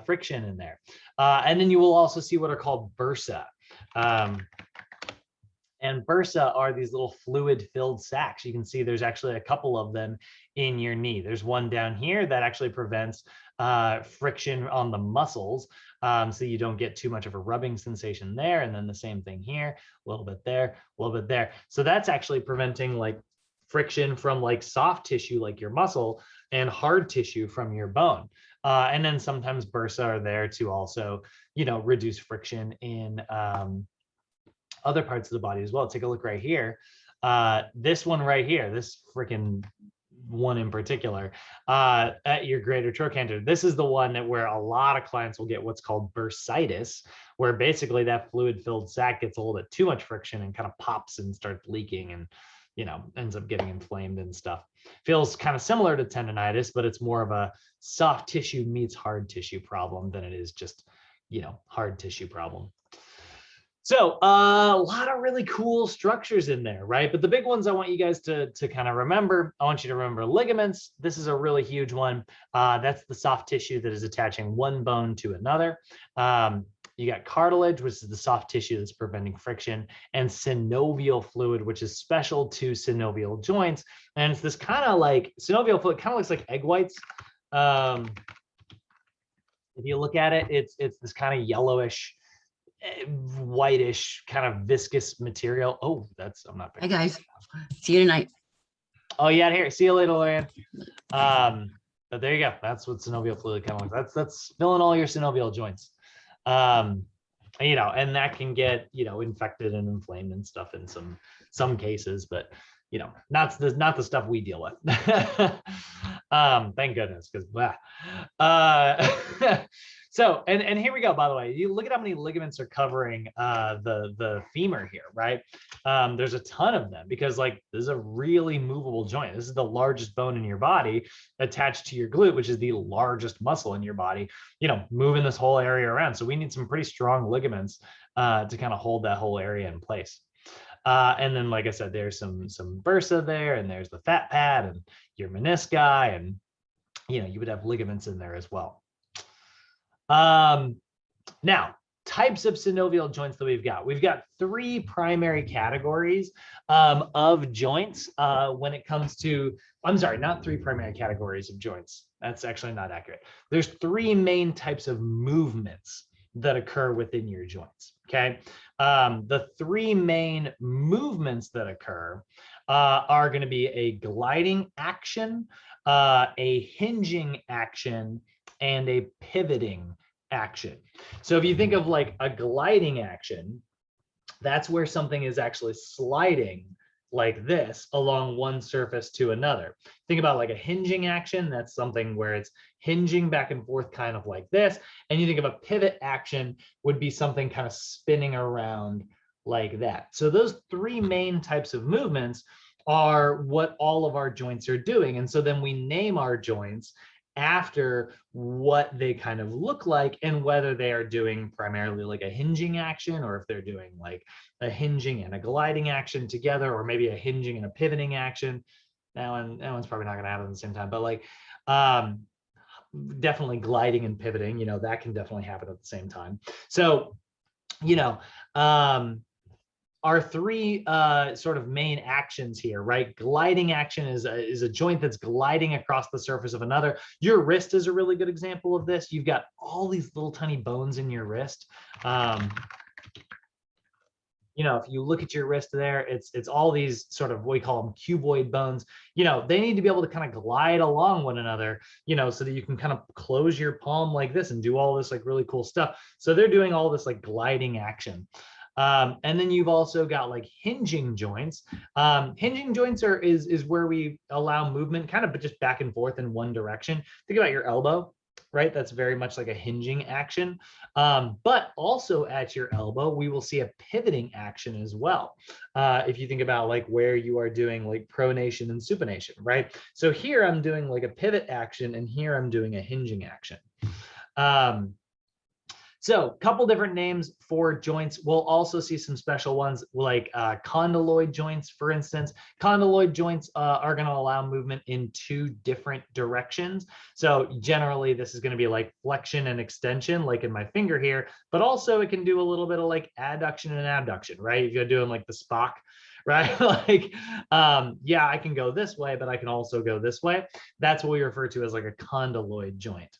friction in there. And then you will also see what are called bursa. And bursa are these little fluid-filled sacs. You can see there's actually a couple of them in your knee. There's one down here that actually prevents friction on the muscles, so you don't get too much of a rubbing sensation there. And then the same thing here, a little bit there, a little bit there. So that's actually preventing like friction from like soft tissue like your muscle and hard tissue from your bone. And then sometimes bursa are there to also, reduce friction in other parts of the body as well. Take a look right here. This one right here, this freaking one in particular, at your greater trochanter. This is the one that where a lot of clients will get what's called bursitis, where basically that fluid-filled sac gets a little bit too much friction and kind of pops and starts leaking and, ends up getting inflamed and stuff. Feels kind of similar to tendonitis, but it's more of a soft tissue meets hard tissue problem than it is just, hard tissue problem. So a lot of really cool structures in there, right? But the big ones I want you guys to kind of remember, I want you to remember ligaments. This is a really huge one. That's the soft tissue that is attaching one bone to another. You got cartilage, which is the soft tissue that's preventing friction, and synovial fluid, which is special to synovial joints. And it's this kind of like, synovial fluid kind of looks like egg whites. If you look at it, it's this kind of yellowish, whitish kind of viscous material. Oh, I'm not. Hi guys, see you tonight. Oh yeah, here. See you later, Lorian. But there you go. That's what synovial fluid kind of looks. That's filling all your synovial joints. And that can get infected and inflamed and stuff in some cases, but not the stuff we deal with. Thank goodness, because so and here we go. By the way, you look at how many ligaments are covering the femur here, right? There's a ton of them because like this is a really movable joint. This is the largest bone in your body attached to your glute, which is the largest muscle in your body, moving this whole area around. So we need some pretty strong ligaments to kind of hold that whole area in place. And then, like I said, there's some bursa there, and there's the fat pad and your menisci, and you would have ligaments in there as well. Now, types of synovial joints that we've got three primary categories of joints when it comes to, I'm sorry, not three primary categories of joints. That's actually not accurate. There's three main types of movements that occur within your joints. Okay. The three main movements that occur are going to be a gliding action, a hinging action, and a pivoting action. So if you think of like a gliding action, that's where something is actually sliding like this along one surface to another. Think about like a hinging action. That's something where it's hinging back and forth kind of like this. And you think of a pivot action would be something kind of spinning around like that. So those three main types of movements are what all of our joints are doing. And so then we name our joints after what they kind of look like and whether they are doing primarily like a hinging action, or if they're doing like a hinging and a gliding action together, or maybe a hinging and a pivoting action. That one's probably not going to happen at the same time, but like definitely gliding and pivoting, that can definitely happen at the same time. So, our three sort of main actions here, right? Gliding action is a joint that's gliding across the surface of another. Your wrist is a really good example of this. You've got all these little tiny bones in your wrist. If you look at your wrist there, it's all these sort of, what we call them cuboid bones. They need to be able to kind of glide along one another, so that you can kind of close your palm like this and do all this like really cool stuff. So they're doing all this like gliding action. And then you've also got like hinging joints. Hinging joints is where we allow movement kind of just back and forth in one direction. Think about your elbow, right? That's very much like a hinging action. But also at your elbow, we will see a pivoting action as well. If you think about like where you are doing like pronation and supination, right? So here I'm doing like a pivot action, and here I'm doing a hinging action. So a couple different names for joints. We'll also see some special ones like condyloid joints, for instance. Condyloid joints are going to allow movement in two different directions. So generally, this is going to be like flexion and extension, like in my finger here, but also it can do a little bit of like adduction and abduction, right? If you're doing like the Spock, right? Like, yeah, I can go this way, but I can also go this way. That's what we refer to as like a condyloid joint.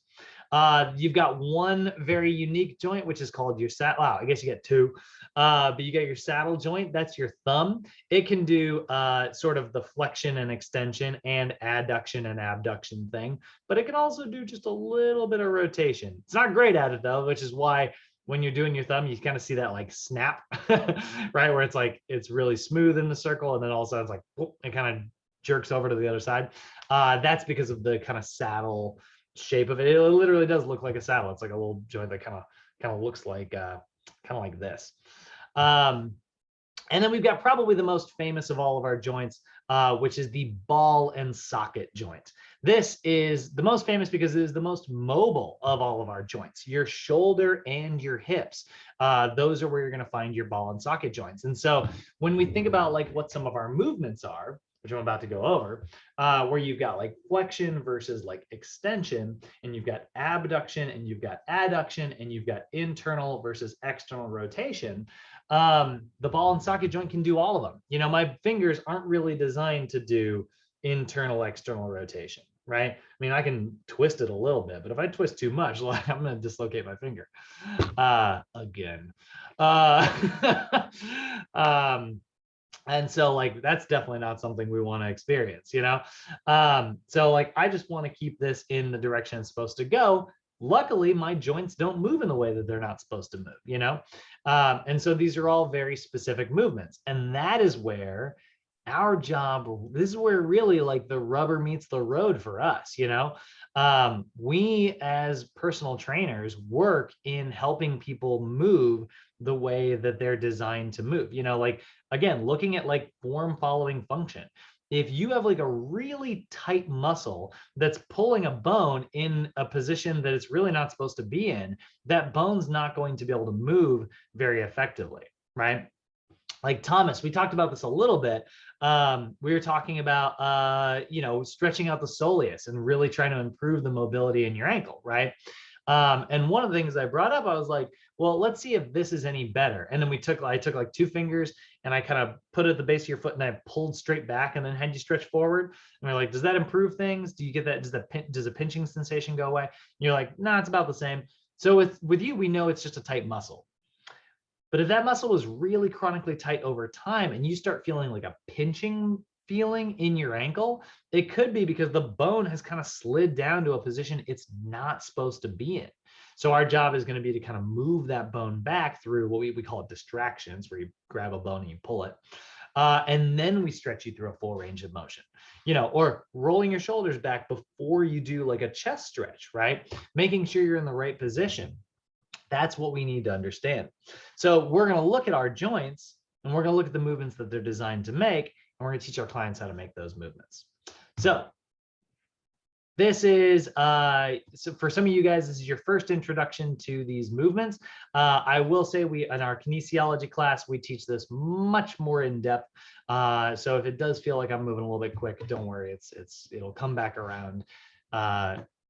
You've got one very unique joint, which is called your saddle. Wow, I guess you get two, but you got your saddle joint. That's your thumb. It can do sort of the flexion and extension and adduction and abduction thing, but it can also do just a little bit of rotation. It's not great at it though, which is why when you're doing your thumb, you kind of see that like snap, right? Where it's like, it's really smooth in the circle, and then all of a sudden it's like, whoop, it kind of jerks over to the other side. That's because of the kind of saddle shape of it. It literally does look like a saddle. It's like a little joint that kind of looks like kind of like this. And then we've got probably the most famous of all of our joints, which is the ball and socket joint. This is the most famous because it is the most mobile of all of our joints. Your shoulder and your hips, those are where you're going to find your ball and socket joints. And so when we think about like what some of our movements are, which I'm about to go over, where you've got like flexion versus like extension, and you've got abduction and you've got adduction, and you've got internal versus external rotation, the ball and socket joint can do all of them. My fingers aren't really designed to do internal, external rotation, right? I mean, I can twist it a little bit, but if I twist too much, like, I'm going to dislocate my finger again. And so like, that's definitely not something we want to experience, So like, I just want to keep this in the direction it's supposed to go. Luckily, my joints don't move in the way that they're not supposed to move, And so these are all very specific movements. And that is where our job, this is where really like the rubber meets the road for us, we as personal trainers work in helping people move the way that they're designed to move, like, again, looking at like form following function. If you have like a really tight muscle that's pulling a bone in a position that it's really not supposed to be in, that bone's not going to be able to move very effectively, right? Like Thomas, we talked about this a little bit. We were talking about, stretching out the soleus and really trying to improve the mobility in your ankle, right? And one of the things I brought up, I was like, well, let's see if this is any better. And then I took like two fingers and I kind of put it at the base of your foot and I pulled straight back and then had you stretch forward. And we're like, does that improve things? Do you get that? Does the pinching sensation go away? And you're like, nah, it's about the same. So with you, we know it's just a tight muscle. But if that muscle is really chronically tight over time and you start feeling like a pinching feeling in your ankle, it could be because the bone has kind of slid down to a position it's not supposed to be in. So our job is going to be to kind of move that bone back through what we call distractions, where you grab a bone and you pull it. And then we stretch you through a full range of motion, you know, or rolling your shoulders back before you do like a chest stretch, right? Making sure you're in the right position. That's what we need to understand. So we're going to look at our joints and we're going to look at the movements that they're designed to make, and we're going to teach our clients how to make those movements. So this is, so for some of you guys, this is your first introduction to these movements. I will say in our kinesiology class, we teach this much more in depth. So if it does feel like I'm moving a little bit quick, don't worry, it'll come back around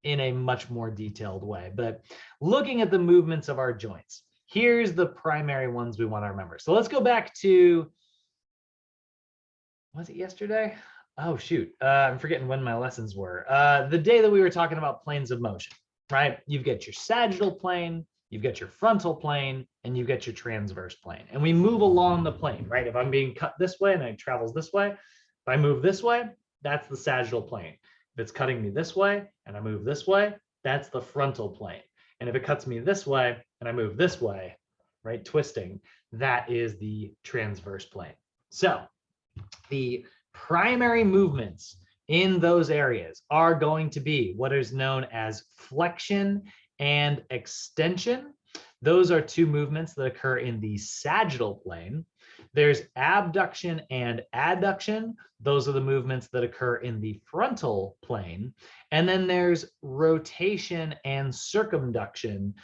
in a much more detailed way. But looking at the movements of our joints, here's the primary ones we want to remember. So let's go back to, was it yesterday? Oh, shoot. I'm forgetting when my lessons were. The day that we were talking about planes of motion, right? You've got your sagittal plane, you've got your frontal plane, and you've got your transverse plane. And we move along the plane, right? If I'm being cut this way and it travels this way, if I move this way, that's the sagittal plane. If it's cutting me this way and I move this way, that's the frontal plane. And if it cuts me this way and I move this way, right, twisting, that is the transverse plane. So the primary movements in those areas are going to be what is known as flexion and extension. Those are two movements that occur in the sagittal plane. There's abduction and adduction. Those are the movements that occur in the frontal plane. And then there's rotation and circumduction.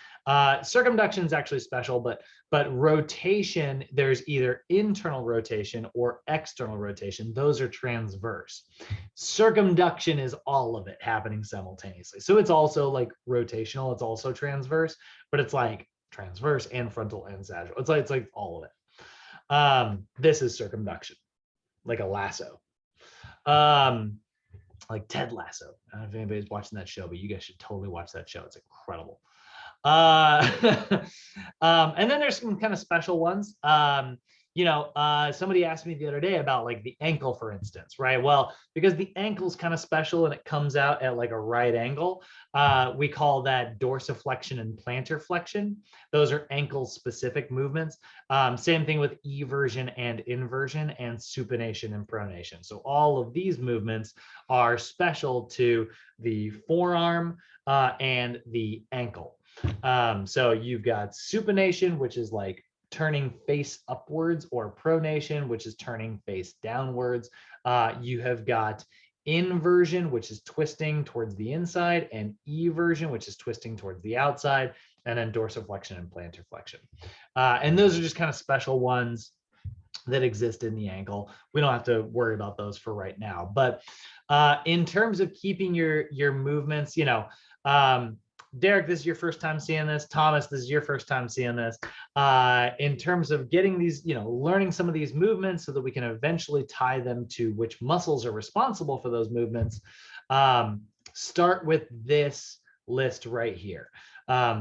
Circumduction is actually special, but rotation, there's either internal rotation or external rotation. Those are transverse. Circumduction is all of it happening simultaneously. So it's also like rotational, it's also transverse, but it's like transverse and frontal and sagittal. It's like all of it. This is circumduction, like a lasso, like Ted Lasso. I don't know if anybody's watching that show, but you guys should totally watch that show. It's incredible. And then there's some kind of special ones. Somebody asked me the other day about like the ankle, for instance, right? Well, because the ankle's kind of special and it comes out at like a right angle, we call that dorsiflexion and plantar flexion. Those are ankle specific movements. Same thing with eversion and inversion and supination and pronation. So all of these movements are special to the forearm and the ankle. So you've got supination, which is like turning face upwards, or pronation, which is turning face downwards. You have got inversion, which is twisting towards the inside, and eversion, which is twisting towards the outside, and then dorsiflexion and plantar flexion. And those are just kind of special ones that exist in the ankle. We don't have to worry about those for right now. But in terms of keeping your movements, Derek, this is your first time seeing this. Thomas, this is your first time seeing this. In terms of getting these, learning some of these movements so that we can eventually tie them to which muscles are responsible for those movements, start with this list right here.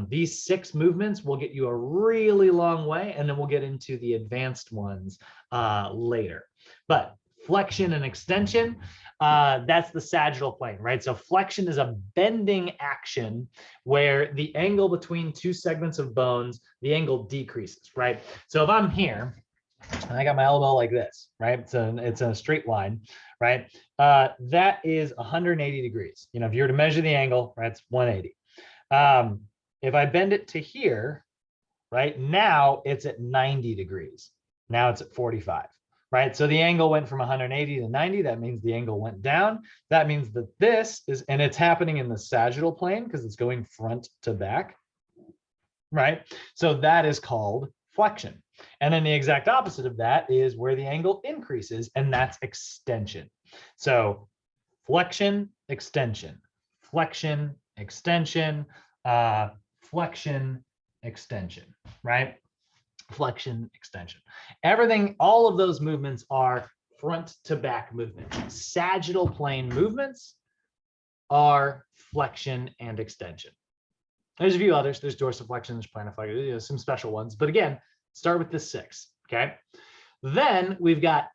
These 6 movements will get you a really long way, and then we'll get into the advanced ones later. But flexion and extension, that's the sagittal plane, right? So flexion is a bending action where the angle between 2 segments of bones, the angle decreases, right? So if I'm here and I got my elbow like this, right? So it's a straight line, right? That is 180 degrees. If you were to measure the angle, right, it's 180. If I bend it to here, right, now it's at 90 degrees. Now it's at 45. Right, so the angle went from 180 to 90. That means the angle went down. That means that this is, and it's happening in the sagittal plane because it's going front to back, right? So that is called flexion. And then the exact opposite of that is where the angle increases, and that's extension. So flexion, extension, flexion, extension, flexion, extension, right? Flexion, extension. Everything, all of those movements are front to back movements. Sagittal plane movements are flexion and extension. There's a few others. There's dorsiflexion, there's plantar flexion, some special ones. But again, start with the 6, okay? Then we've got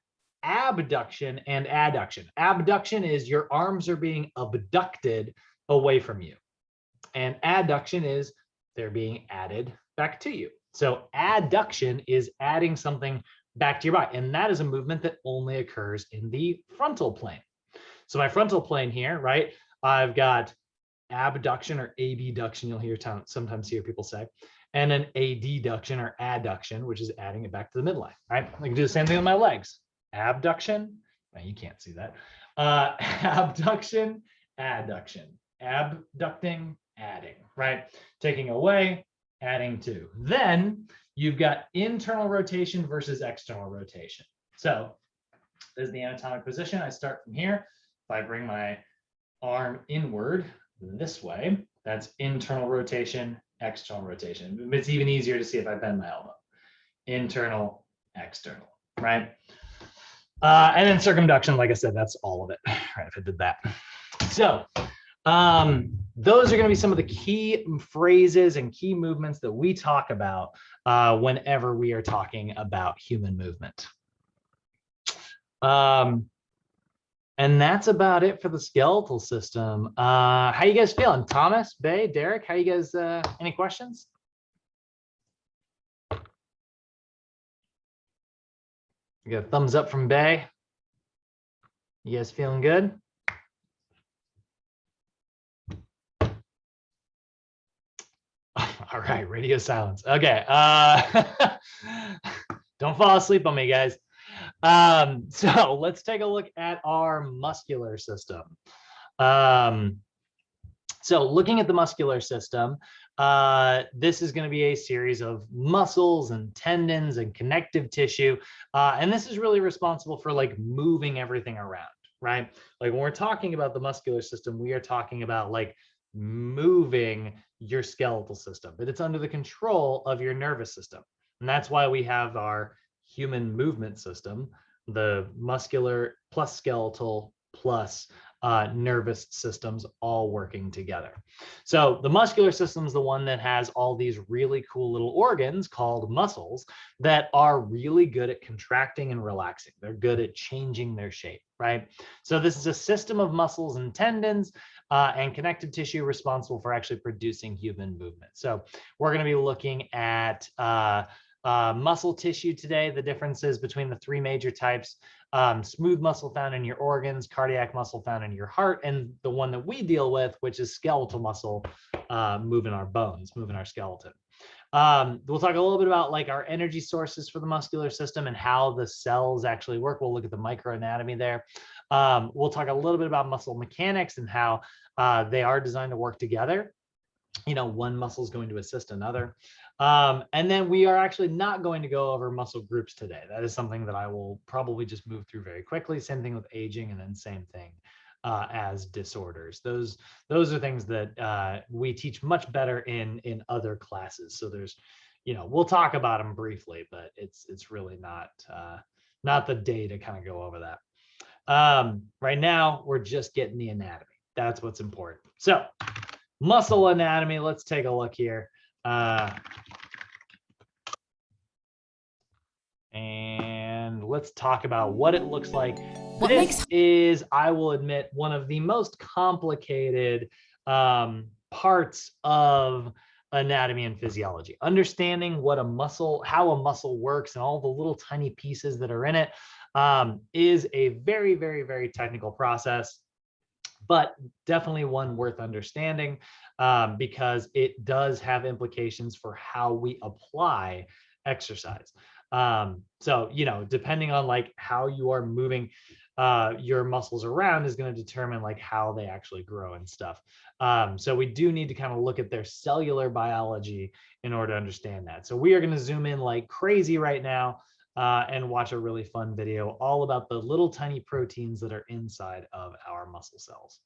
abduction and adduction. Abduction is your arms are being abducted away from you. And adduction is they're being added back to you. So adduction is adding something back to your body. And that is a movement that only occurs in the frontal plane. So my frontal plane here, right? I've got abduction or abduction, you'll sometimes hear people say, and an adduction or adduction, which is adding it back to the midline, right? I can do the same thing with my legs. Abduction, well, you can't see that. Abduction, adduction, abducting, adding, right? Taking away, adding to. Then you've got internal rotation versus external rotation. So this is the anatomic position. I start from here. If I bring my arm inward this way, that's internal rotation, external rotation. It's even easier to see if I bend my elbow. Internal, external, right? And then circumduction, like I said, that's all of it, right? If I did that. So those are going to be some of the key phrases and key movements that we talk about whenever we are talking about human movement. And that's about it for the skeletal system. How you guys feeling? Thomas, Bay, Derek, how you guys, any questions? You got a thumbs up from Bay. You guys feeling good? All right, radio silence. Okay. Don't fall asleep on me, guys. So let's take a look at our muscular system. So looking at the muscular system, this is going to be a series of muscles and tendons and connective tissue. And this is really responsible for like moving everything around, right? Like when we're talking about the muscular system, we are talking about like moving your skeletal system, but it's under the control of your nervous system. And that's why we have our human movement system, the muscular plus skeletal plus nervous systems all working together. So the muscular system is the one that has all these really cool little organs called muscles that are really good at contracting and relaxing. They're good at changing their shape, right? So this is a system of muscles and tendons and connective tissue responsible for actually producing human movement. So we're going to be looking at muscle tissue today, the differences between the three major types: smooth muscle found in your organs, cardiac muscle found in your heart, and the one that we deal with, which is skeletal muscle, moving our bones, moving our skeleton. We'll talk a little bit about like our energy sources for the muscular system and how the cells actually work. We'll look at the microanatomy there. We'll talk a little bit about muscle mechanics and how they are designed to work together. You know, one muscle is going to assist another. And then we are actually not going to go over muscle groups today. That is something that I will probably just move through very quickly. Same thing with aging, and then same thing as disorders. Those are things that we teach much better in other classes. So there's, you know, we'll talk about them briefly, but it's really not the day to kind of go over that. Right now, we're just getting the anatomy. That's what's important. So muscle anatomy, let's take a look here. And let's talk about what it looks like. This is, I will admit, one of the most complicated parts of anatomy and physiology. Understanding what a muscle, how a muscle works, and all the little tiny pieces that are in it is a very, very, very technical process, but definitely one worth understanding because it does have implications for how we apply exercise. So, you know, depending on like how you are moving your muscles around is going to determine like how they actually grow and stuff. So we do need to kind of look at their cellular biology in order to understand that. So we are going to zoom in like crazy right now and watch a really fun video all about the little tiny proteins that are inside of our muscle cells.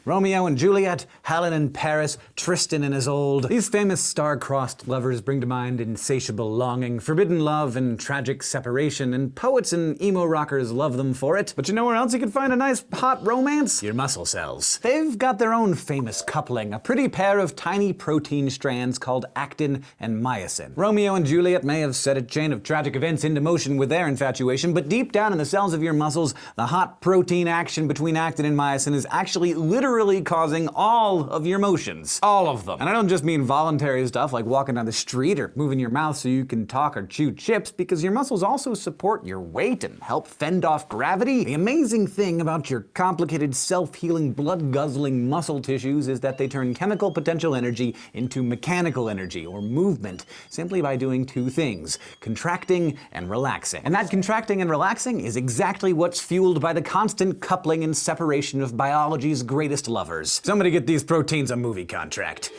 Romeo and Juliet, Helen and Paris, Tristan and Isolde. These famous star-crossed lovers bring to mind insatiable longing, forbidden love, and tragic separation, and poets and emo rockers love them for it. But you know where else you could find a nice, hot romance? Your muscle cells. They've got their own famous coupling, a pretty pair of tiny protein strands called actin and myosin. Romeo and Juliet may have set a chain of tragic events into motion with their infatuation, but deep down in the cells of your muscles, the hot protein action between actin and myosin is actually literally literally causing all of your motions. All of them. And I don't just mean voluntary stuff like walking down the street or moving your mouth so you can talk or chew chips, because your muscles also support your weight and help fend off gravity. The amazing thing about your complicated, self-healing, blood-guzzling muscle tissues is that they turn chemical potential energy into mechanical energy, or movement, simply by doing two things: contracting and relaxing. And that contracting and relaxing is exactly what's fueled by the constant coupling and separation of biology's greatest lovers. Somebody get these proteins a movie contract.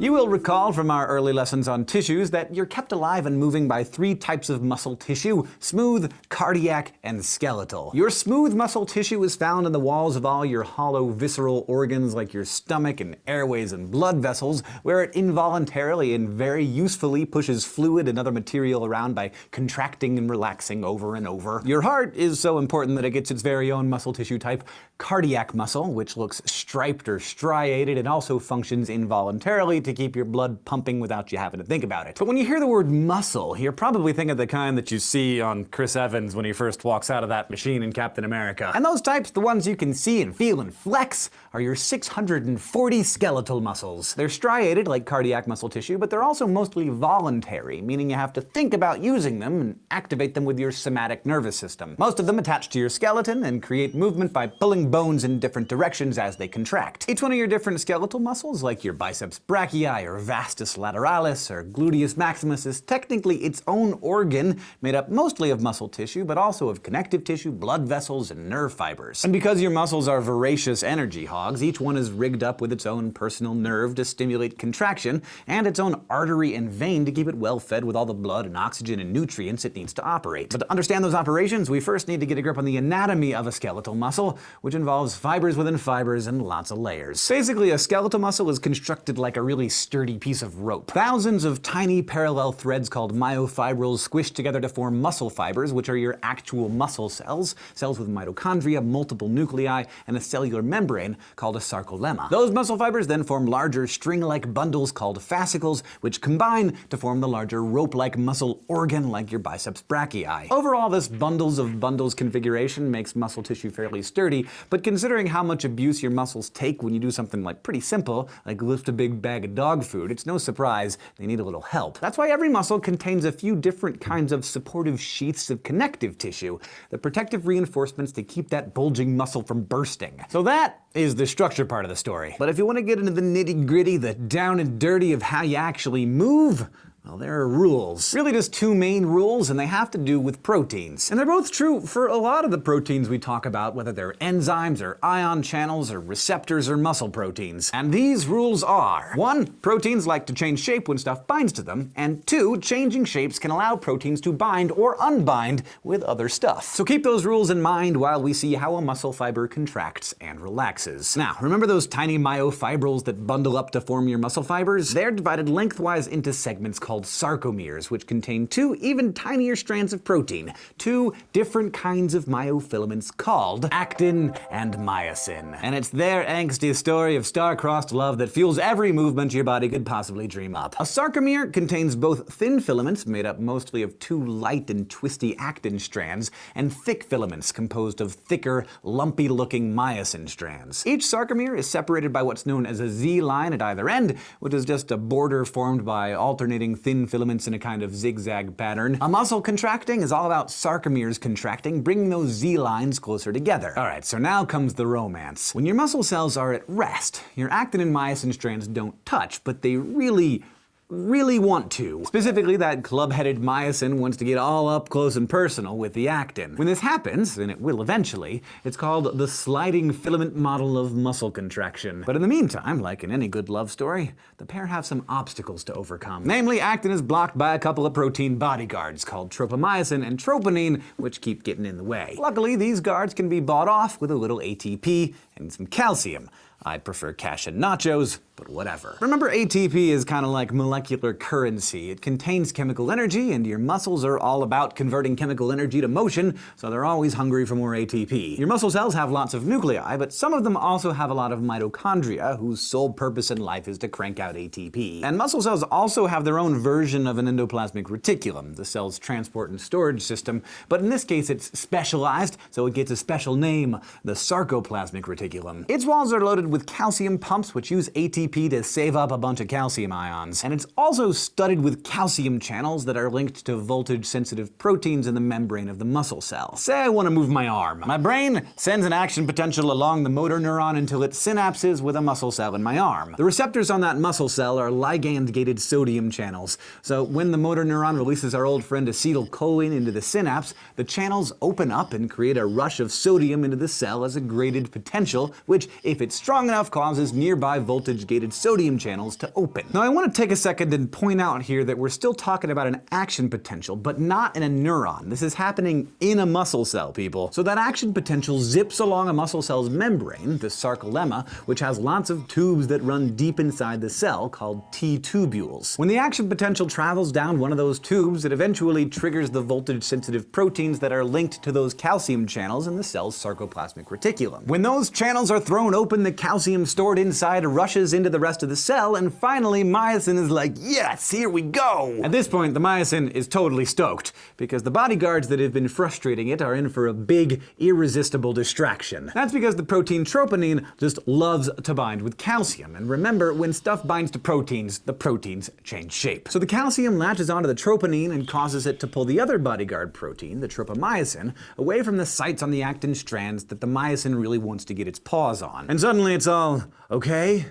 You will recall from our early lessons on tissues that you're kept alive and moving by three types of muscle tissue: smooth, cardiac, and skeletal. Your smooth muscle tissue is found in the walls of all your hollow visceral organs like your stomach and airways and blood vessels, where it involuntarily and very usefully pushes fluid and other material around by contracting and relaxing over and over. Your heart is so important that it gets its very own muscle tissue type, cardiac muscle, which looks striped or striated and also functions involuntarily to keep your blood pumping without you having to think about it. But when you hear the word muscle, you're probably thinking of the kind that you see on Chris Evans when he first walks out of that machine in Captain America. And those types, the ones you can see and feel and flex, are your 640 skeletal muscles. They're striated like cardiac muscle tissue, but they're also mostly voluntary, meaning you have to think about using them and activate them with your somatic nervous system. Most of them attach to your skeleton and create movement by pulling bones in different directions as they contract. Each one of your different skeletal muscles, like your biceps brachii or vastus lateralis or gluteus maximus, is technically its own organ made up mostly of muscle tissue, but also of connective tissue, blood vessels, and nerve fibers. And because your muscles are voracious energy hogs, each one is rigged up with its own personal nerve to stimulate contraction, and its own artery and vein to keep it well fed with all the blood and oxygen and nutrients it needs to operate. But to understand those operations, we first need to get a grip on the anatomy of a skeletal muscle, which involves fibers within fibers and lots of layers. Basically, a skeletal muscle is constructed like a really sturdy piece of rope. Thousands of tiny parallel threads called myofibrils squished together to form muscle fibers, which are your actual muscle cells, cells with mitochondria, multiple nuclei, and a cellular membrane called a sarcolemma. Those muscle fibers then form larger string-like bundles called fascicles, which combine to form the larger rope-like muscle organ like your biceps brachii. Overall, this bundles of bundles configuration makes muscle tissue fairly sturdy, but considering how much abuse your muscles take when you do something like pretty simple, like lift a big bag of dog food, it's no surprise they need a little help. That's why every muscle contains a few different kinds of supportive sheaths of connective tissue, the protective reinforcements to keep that bulging muscle from bursting. So that is the structure part of the story. But if you want to get into the nitty-gritty, the down and dirty of how you actually move, well, there are rules. Really just two main rules, and they have to do with proteins. And they're both true for a lot of the proteins we talk about, whether they're enzymes or ion channels or receptors or muscle proteins. And these rules are: 1, proteins like to change shape when stuff binds to them, and 2, changing shapes can allow proteins to bind or unbind with other stuff. So keep those rules in mind while we see how a muscle fiber contracts and relaxes. Now, remember those tiny myofibrils that bundle up to form your muscle fibers? They're divided lengthwise into segments called sarcomeres, which contain 2 even tinier strands of protein, 2 different kinds of myofilaments called actin and myosin. And it's their angsty story of star-crossed love that fuels every movement your body could possibly dream up. A sarcomere contains both thin filaments made up mostly of 2 light and twisty actin strands, and thick filaments composed of thicker, lumpy-looking myosin strands. Each sarcomere is separated by what's known as a Z-line at either end, which is just a border formed by alternating thin filaments in a kind of zigzag pattern. A muscle contracting is all about sarcomeres contracting, bringing those Z-lines closer together. Alright, so now comes the romance. When your muscle cells are at rest, your actin and myosin strands don't touch, but they really want to. Specifically, that club-headed myosin wants to get all up close and personal with the actin. When this happens, and it will eventually, it's called the sliding filament model of muscle contraction. But in the meantime, like in any good love story, the pair have some obstacles to overcome. Namely, actin is blocked by a couple of protein bodyguards called tropomyosin and troponin, which keep getting in the way. Luckily, these guards can be bought off with a little ATP and some calcium. I'd prefer cash and nachos, but whatever. Remember, ATP is kind of like molecular currency. It contains chemical energy, and your muscles are all about converting chemical energy to motion, so they're always hungry for more ATP. Your muscle cells have lots of nuclei, but some of them also have a lot of mitochondria, whose sole purpose in life is to crank out ATP. And muscle cells also have their own version of an endoplasmic reticulum, the cell's transport and storage system, but in this case it's specialized, so it gets a special name, the sarcoplasmic reticulum. Its walls are loaded with calcium pumps, which use ATP to save up a bunch of calcium ions. And it's also studded with calcium channels that are linked to voltage-sensitive proteins in the membrane of the muscle cell. Say I want to move my arm. My brain sends an action potential along the motor neuron until it synapses with a muscle cell in my arm. The receptors on that muscle cell are ligand-gated sodium channels. So when the motor neuron releases our old friend acetylcholine into the synapse, the channels open up and create a rush of sodium into the cell as a graded potential, which, if it's strong enough, causes nearby voltage-gated sodium channels to open. Now I want to take a second and point out here that we're still talking about an action potential, but not in a neuron. This is happening in a muscle cell, people. So that action potential zips along a muscle cell's membrane, the sarcolemma, which has lots of tubes that run deep inside the cell called T-tubules. When the action potential travels down one of those tubes, it eventually triggers the voltage-sensitive proteins that are linked to those calcium channels in the cell's sarcoplasmic reticulum. When those channels are thrown open, the calcium stored inside rushes into the rest of the cell, and finally myosin is like, yes, here we go! At this point, the myosin is totally stoked, because the bodyguards that have been frustrating it are in for a big, irresistible distraction. That's because the protein troponin just loves to bind with calcium, and remember, when stuff binds to proteins, the proteins change shape. So the calcium latches onto the troponin and causes it to pull the other bodyguard protein, the tropomyosin, away from the sites on the actin strands that the myosin really wants to get its paws on. And suddenly it's all, okay?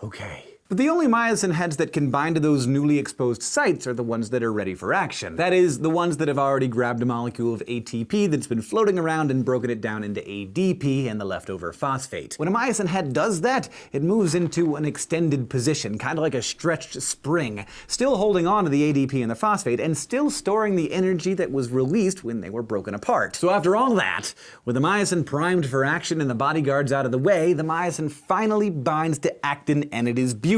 Okay. But the only myosin heads that can bind to those newly exposed sites are the ones that are ready for action. That is, the ones that have already grabbed a molecule of ATP that's been floating around and broken it down into ADP and the leftover phosphate. When a myosin head does that, it moves into an extended position, kind of like a stretched spring, still holding on to the ADP and the phosphate, and still storing the energy that was released when they were broken apart. So after all that, with the myosin primed for action and the bodyguards out of the way, the myosin finally binds to actin, and it is beautiful.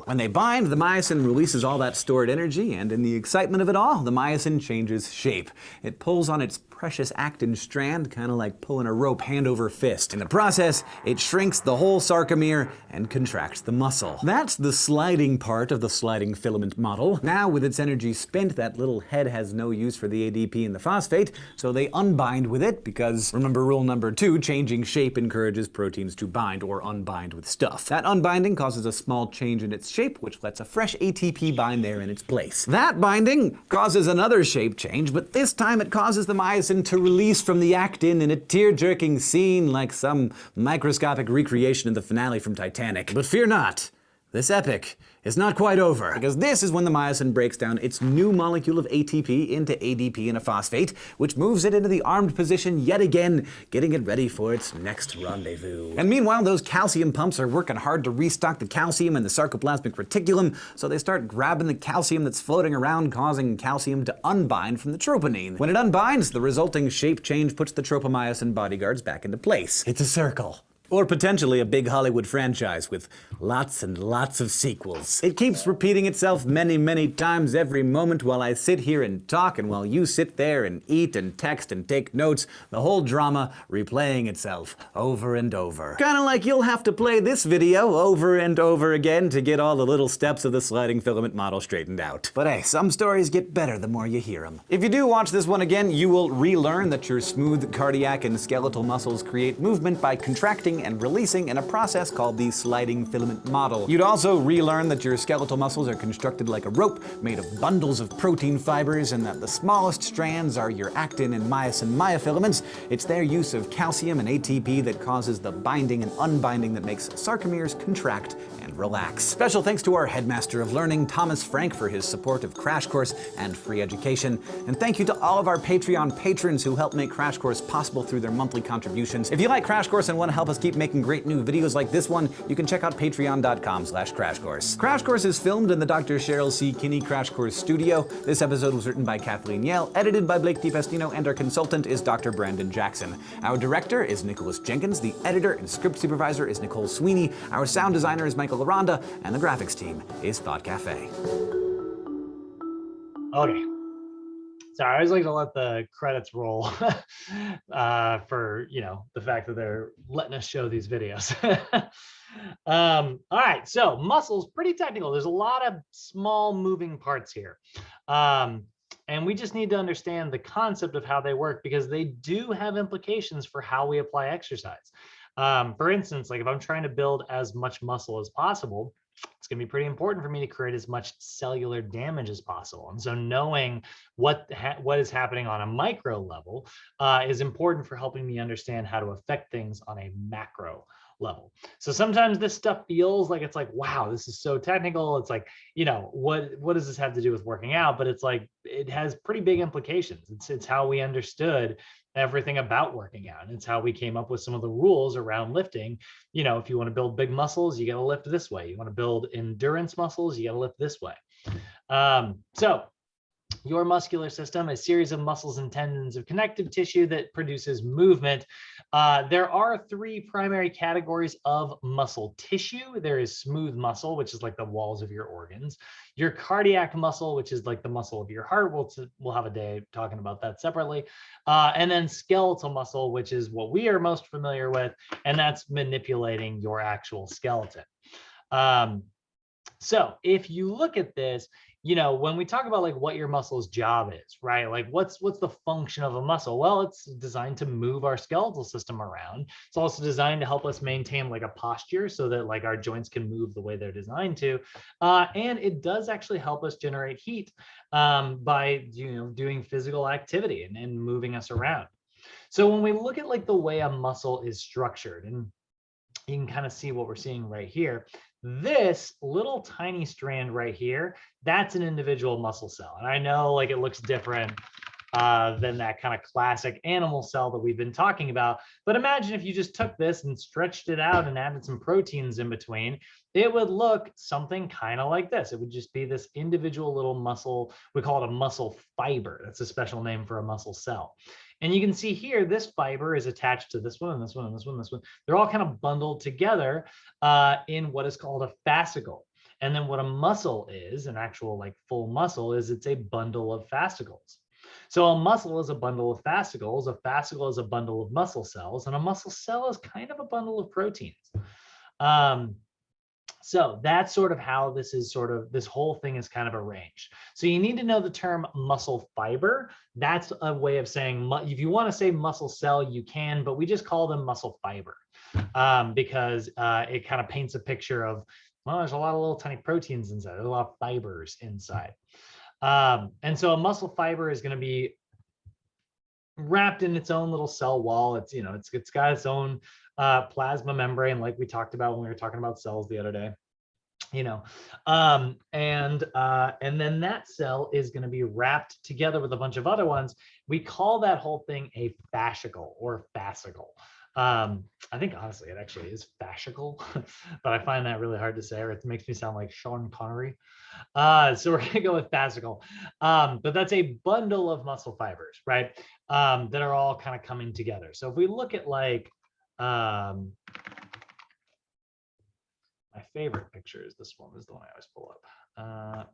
When they bind, the myosin releases all that stored energy, and in the excitement of it all, the myosin changes shape. It pulls on its precious actin strand, kind of like pulling a rope hand over fist. In the process, it shrinks the whole sarcomere and contracts the muscle. That's the sliding part of the sliding filament model. Now, with its energy spent, that little head has no use for the ADP and the phosphate, so they unbind with it because, remember rule number 2, changing shape encourages proteins to bind or unbind with stuff. That unbinding causes a small change in its shape, which lets a fresh ATP bind there in its place. That binding causes another shape change, but this time it causes the myosin to release from the actin in a tear-jerking scene like some microscopic recreation of the finale from Titanic. But fear not, this epic is not quite over, because this is when the myosin breaks down its new molecule of ATP into ADP and a phosphate, which moves it into the armed position yet again, getting it ready for its next rendezvous. And meanwhile, those calcium pumps are working hard to restock the calcium in the sarcoplasmic reticulum, so they start grabbing the calcium that's floating around, causing calcium to unbind from the troponin. When it unbinds, the resulting shape change puts the tropomyosin bodyguards back into place. It's a circle. Or potentially a big Hollywood franchise with lots and lots of sequels. It keeps repeating itself many, many times every moment while I sit here and talk, and while you sit there and eat and text and take notes, the whole drama replaying itself over and over. Kinda like you'll have to play this video over and over again to get all the little steps of the sliding filament model straightened out. But hey, some stories get better the more you hear them. If you do watch this one again, you will relearn that your smooth cardiac and skeletal muscles create movement by contracting and releasing in a process called the sliding filament model. You'd also relearn that your skeletal muscles are constructed like a rope made of bundles of protein fibers, and that the smallest strands are your actin and myosin myofilaments. It's their use of calcium and ATP that causes the binding and unbinding that makes sarcomeres contract and relax. Special thanks to our headmaster of learning, Thomas Frank, for his support of Crash Course and free education. And thank you to all of our Patreon patrons who help make Crash Course possible through their monthly contributions. If you like Crash Course and want to help us keep keep making great new videos like this one, you can check out patreon.com/crashcourse. Crash Course is filmed in the Dr. Cheryl C. Kinney Crash Course studio. This episode was written by Kathleen Yell, edited by Blake DiPestino, and our consultant is Dr. Brandon Jackson. Our director is Nicholas Jenkins, the editor and script supervisor is Nicole Sweeney, our sound designer is Michael Aranda, and the graphics team is Thought Cafe. Okay. Sorry, I always like to let the credits roll for, you know, the fact that they're letting us show these videos. All right, so muscles, pretty technical. There's a lot of small moving parts here. And we just need to understand the concept of how they work because they do have implications for how we apply exercise. For instance, like if I'm trying to build as much muscle as possible, it's going to be pretty important for me to create as much cellular damage as possible. And so knowing what is happening on a micro level is important for helping me understand how to affect things on a macro level. So sometimes this stuff feels like it's like, wow, this is so technical. It's like, you know, what does this have to do with working out? But it's like, it has pretty big implications. It's how we understood everything about working out. And it's how we came up with some of the rules around lifting. You know, if you want to build big muscles, you got to lift this way. You want to build endurance muscles, you got to lift this way. So your muscular system, a series of muscles and tendons of connective tissue that produces movement. There are three primary categories of muscle tissue. There is smooth muscle, which is like the walls of your organs. Your cardiac muscle, which is like the muscle of your heart. We'll have a day talking about that separately. And then skeletal muscle, which is what we are most familiar with, and that's manipulating your actual skeleton. So if you look at this, you know, when we talk about like what your muscle's job is, right? Like what's the function of a muscle? Well, it's designed to move our skeletal system around. It's also designed to help us maintain like a posture so that like our joints can move the way they're designed to. And it does actually help us generate heat by, you know, doing physical activity and moving us around. So when we look at like the way a muscle is structured, and you can kind of see what we're seeing right here. This little tiny strand right here, that's an individual muscle cell. And I know like it looks different than that kind of classic animal cell that we've been talking about. But imagine if you just took this and stretched it out and added some proteins in between, it would look something kind of like this. It would just be this individual little muscle. We call it a muscle fiber. That's a special name for a muscle cell. And you can see here, this fiber is attached to this one and this one and this one and this one. They're all kind of bundled together in what is called a fascicle. And then what a muscle is, an actual like full muscle, is it's a bundle of fascicles. So a muscle is a bundle of fascicles, a fascicle is a bundle of muscle cells, and a muscle cell is kind of a bundle of proteins. So that's sort of how this whole thing is kind of arranged. So you need to know the term muscle fiber. That's a way of saying, if you want to say muscle cell, you can, but we just call them muscle fiber because it kind of paints a picture of, well, there's a lot of little tiny proteins inside, there's a lot of fibers inside. And so a muscle fiber is going to be wrapped in its own little cell wall. It's, you know, it's got its own plasma membrane, like we talked about when we were talking about cells the other day, you know, and then that cell is going to be wrapped together with a bunch of other ones. We call that whole thing a fascicle or fascicle. I think honestly it actually is fascicle, but I find that really hard to say, or it makes me sound like Sean Connery. So we're gonna go with fascicle, but that's a bundle of muscle fibers, right? That are all kind of coming together. So if we look at like my favorite picture is this one, is the one I always pull up.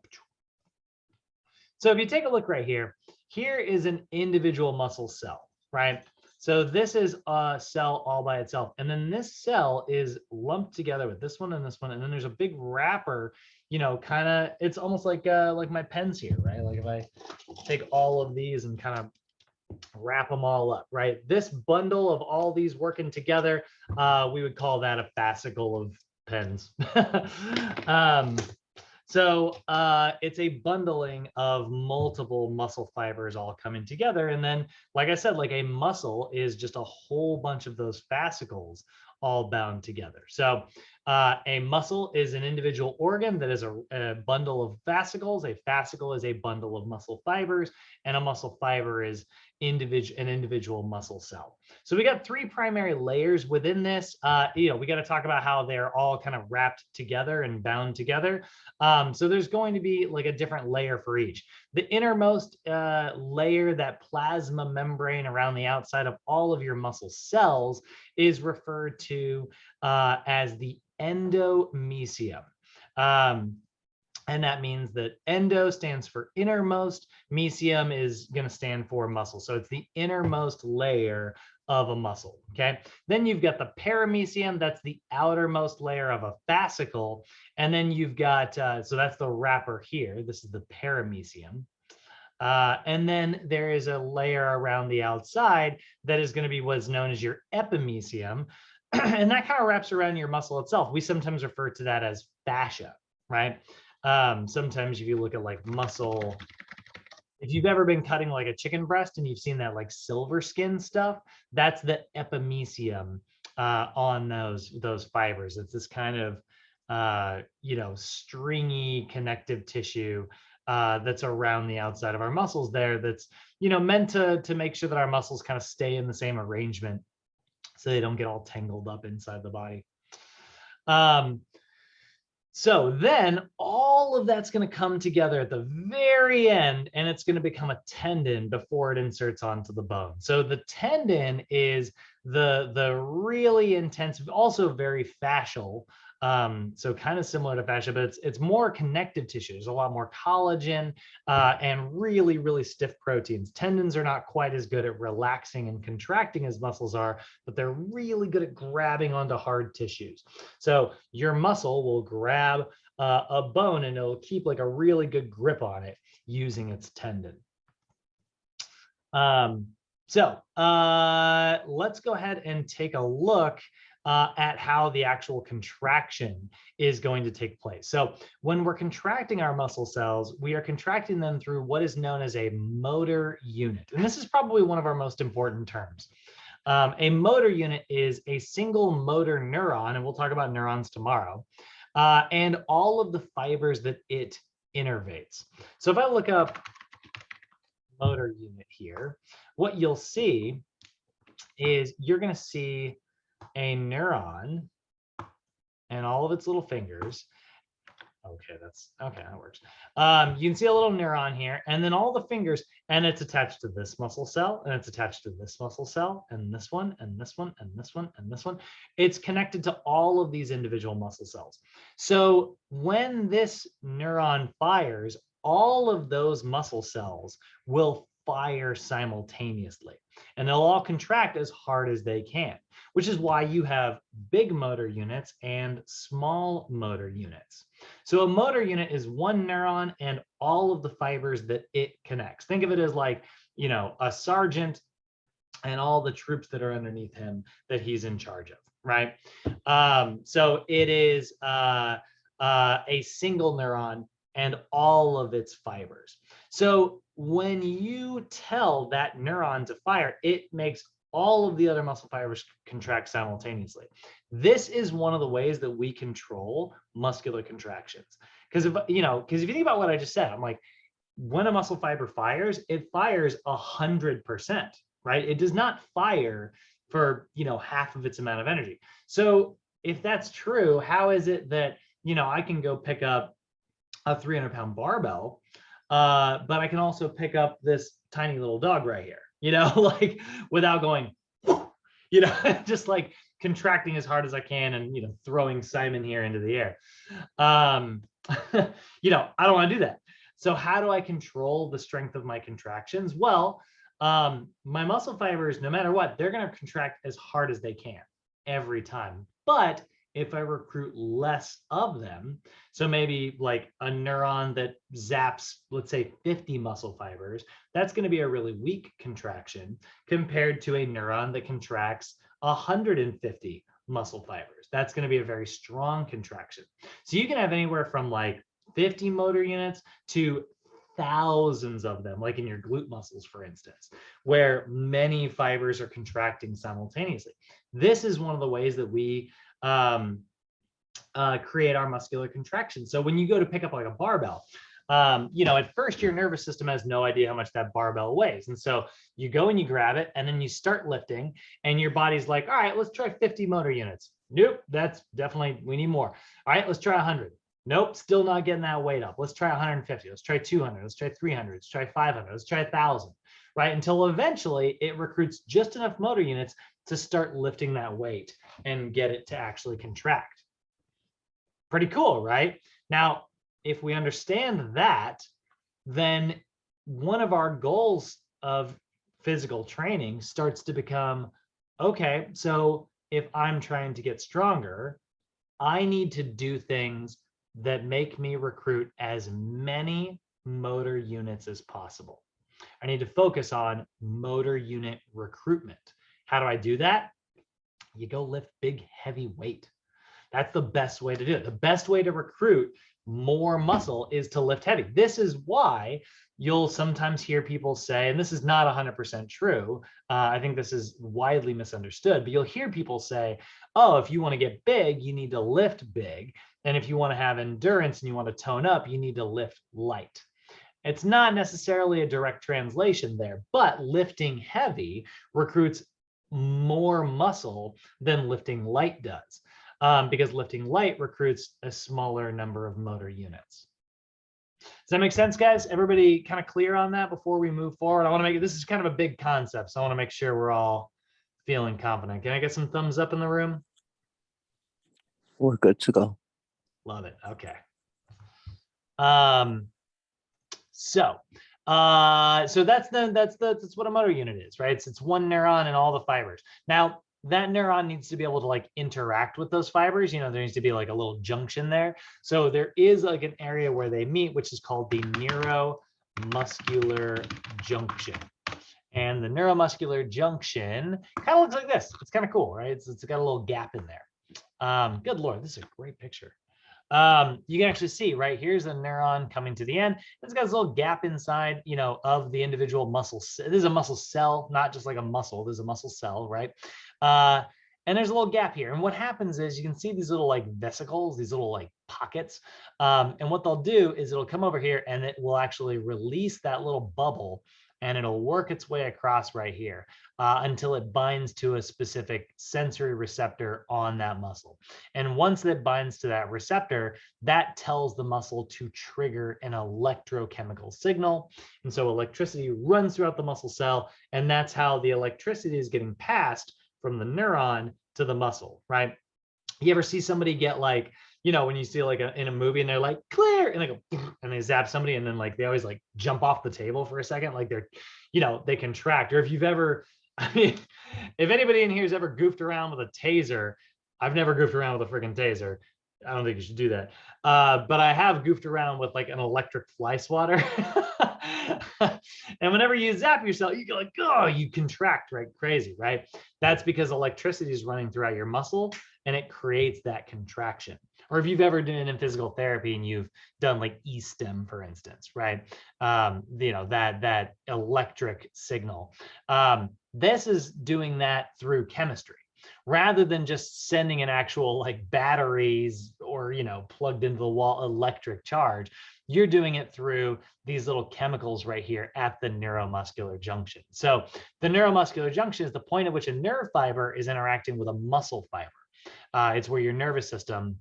So if you take a look right here, here is an individual muscle cell, right? So this is a cell all by itself. And then this cell is lumped together with this one and this one. And then there's a big wrapper, you know, kind of, it's almost like my pens here, right? Like if I take all of these and kind of wrap them all up, right? This bundle of all these working together, we would call that a fascicle of pens. So it's a bundling of multiple muscle fibers all coming together. And then, like I said, like a muscle is just a whole bunch of those fascicles all bound together. So A muscle is an individual organ that is a bundle of fascicles. A fascicle is a bundle of muscle fibers, and a muscle fiber is an individual muscle cell. So we got three primary layers within this. We got to talk about how they're all kind of wrapped together and bound together. So there's going to be like a different layer for each. The innermost layer, that plasma membrane around the outside of all of your muscle cells, is referred to as the endomysium. And that means that endo stands for innermost, mysium is going to stand for muscle. So it's the innermost layer of a muscle, okay? Then you've got the paramysium, that's the outermost layer of a fascicle. And then you've got, so that's the wrapper here, this is the paramysium. And then there is a layer around the outside that is going to be what's known as your epimysium. And that kind of wraps around your muscle itself. We sometimes refer to that as fascia, right? Sometimes if you look at like muscle, if you've ever been cutting like a chicken breast and you've seen that like silver skin stuff, that's the epimysium on those fibers. It's this kind of stringy connective tissue that's around the outside of our muscles there, that's meant to make sure that our muscles kind of stay in the same arrangement so they don't get all tangled up inside the body. So then all of that's going to come together at the very end, and it's going to become a tendon before it inserts onto the bone. So the tendon is the really intense, also very fascial. So kind of similar to fascia, but it's more connective tissue. There's a lot more collagen and really, really stiff proteins. Tendons are not quite as good at relaxing and contracting as muscles are, but they're really good at grabbing onto hard tissues. So your muscle will grab a bone and it'll keep like a really good grip on it using its tendon. So let's go ahead and take a look at how the actual contraction is going to take place. So when we're contracting our muscle cells, we are contracting them through what is known as a motor unit. And this is probably one of our most important terms. A motor unit is a single motor neuron, and we'll talk about neurons tomorrow, and all of the fibers that it innervates. So if I look up motor unit here, what you'll see is you're going to see a neuron and all of its little fingers. Okay, that works. You can see a little neuron here, and then all the fingers, and it's attached to this muscle cell, and it's attached to this muscle cell, and this one, and this one, and this one, and this one. It's connected to all of these individual muscle cells. So when this neuron fires, all of those muscle cells will fire simultaneously, and they'll all contract as hard as they can, which is why you have big motor units and small motor units. So a motor unit is one neuron and all of the fibers that it connects. Think of it as like, a sergeant and all the troops that are underneath him that he's in charge of, right? So it is a single neuron and all of its fibers. So when you tell that neuron to fire, it makes all of the other muscle fibers contract simultaneously. This is one of the ways that we control muscular contractions. Because if you think about what I just said, I'm like, when a muscle fiber fires, it fires 100%, right? It does not fire for half of its amount of energy. So if that's true, how is it that I can go pick up a 300-pound barbell, but I can also pick up this tiny little dog right here, like without going, just like contracting as hard as I can and, throwing Simon here into the air. I don't want to do that. So how do I control the strength of my contractions? Well, my muscle fibers, no matter what, they're going to contract as hard as they can every time. But if I recruit less of them, so maybe like a neuron that zaps, let's say 50 muscle fibers, that's going to be a really weak contraction compared to a neuron that contracts 150 muscle fibers. That's going to be a very strong contraction. So you can have anywhere from like 50 motor units to thousands of them, like in your glute muscles, for instance, where many fibers are contracting simultaneously. This is one of the ways that we create our muscular contraction. So when you go to pick up like a barbell, you know, at first your nervous system has no idea how much that barbell weighs. And so you go and you grab it and then you start lifting and your body's like, all right, let's try 50 motor units. Nope, that's definitely, we need more. All right, let's try 100. Nope, still not getting that weight up. Let's try 150. Let's try 200. Let's try 300. Let's try 500. Let's try 1,000, right? Until eventually it recruits just enough motor units to start lifting that weight and get it to actually contract. Pretty cool, right? Now, if we understand that, then one of our goals of physical training starts to become, okay, so if I'm trying to get stronger, I need to do things that make me recruit as many motor units as possible. I need to focus on motor unit recruitment. How do I do that? You go lift big, heavy weight. That's the best way to do it. The best way to recruit more muscle is to lift heavy. This is why you'll sometimes hear people say, and this is not 100% true, I think this is widely misunderstood, but you'll hear people say, oh, if you want to get big, you need to lift big. And if you want to have endurance and you want to tone up, you need to lift light. It's not necessarily a direct translation there, but lifting heavy recruits more muscle than lifting light does. Because lifting light recruits a smaller number of motor units. Does that make sense, guys? Everybody kind of clear on that before we move forward? I want to make it, this is kind of a big concept, so I want to make sure we're all feeling confident. Can I get some thumbs up in the room? We're good to go. Love it. Okay. So that's what a motor unit is, right? It's one neuron and all the fibers. Now, that neuron needs to be able to like interact with those fibers. You know, there needs to be like a little junction there. So there is like an area where they meet, which is called the neuromuscular junction. And the neuromuscular junction kind of looks like this. It's kind of cool, right? It's got a little gap in there. Good Lord, this is a great picture. You can actually see right here's a neuron coming to the end. It's got this little gap inside, you know, of the individual muscle. This is a muscle cell, not just like a muscle. This is a muscle cell, right? And there's a little gap here. And what happens is you can see these little like vesicles, these little like pockets. And what they'll do is it'll come over here and it will actually release that little bubble and it'll work its way across right here until it binds to a specific sensory receptor on that muscle. And once it binds to that receptor, that tells the muscle to trigger an electrochemical signal. And so electricity runs throughout the muscle cell, and that's how the electricity is getting passed from the neuron to the muscle, right? You ever see somebody get like, you know, when you see like in a movie and they're like clear and they go and they zap somebody and then like they always like jump off the table for a second, like they're, you know, they contract. Or if you've ever, I mean, if anybody in here has ever goofed around with a taser, I've never goofed around with a freaking taser. I don't think you should do that. But I have goofed around with like an electric fly swatter. And whenever you zap yourself, you go like, oh, you contract, right? Crazy, right? That's because electricity is running throughout your muscle and it creates that contraction. Or if you've ever been in physical therapy and you've done like E-stim, for instance, right? You know, that electric signal. This is doing that through chemistry. Rather than just sending an actual like batteries or, you know, plugged into the wall electric charge, you're doing it through these little chemicals right here at the neuromuscular junction. So the neuromuscular junction is the point at which a nerve fiber is interacting with a muscle fiber. It's where your nervous system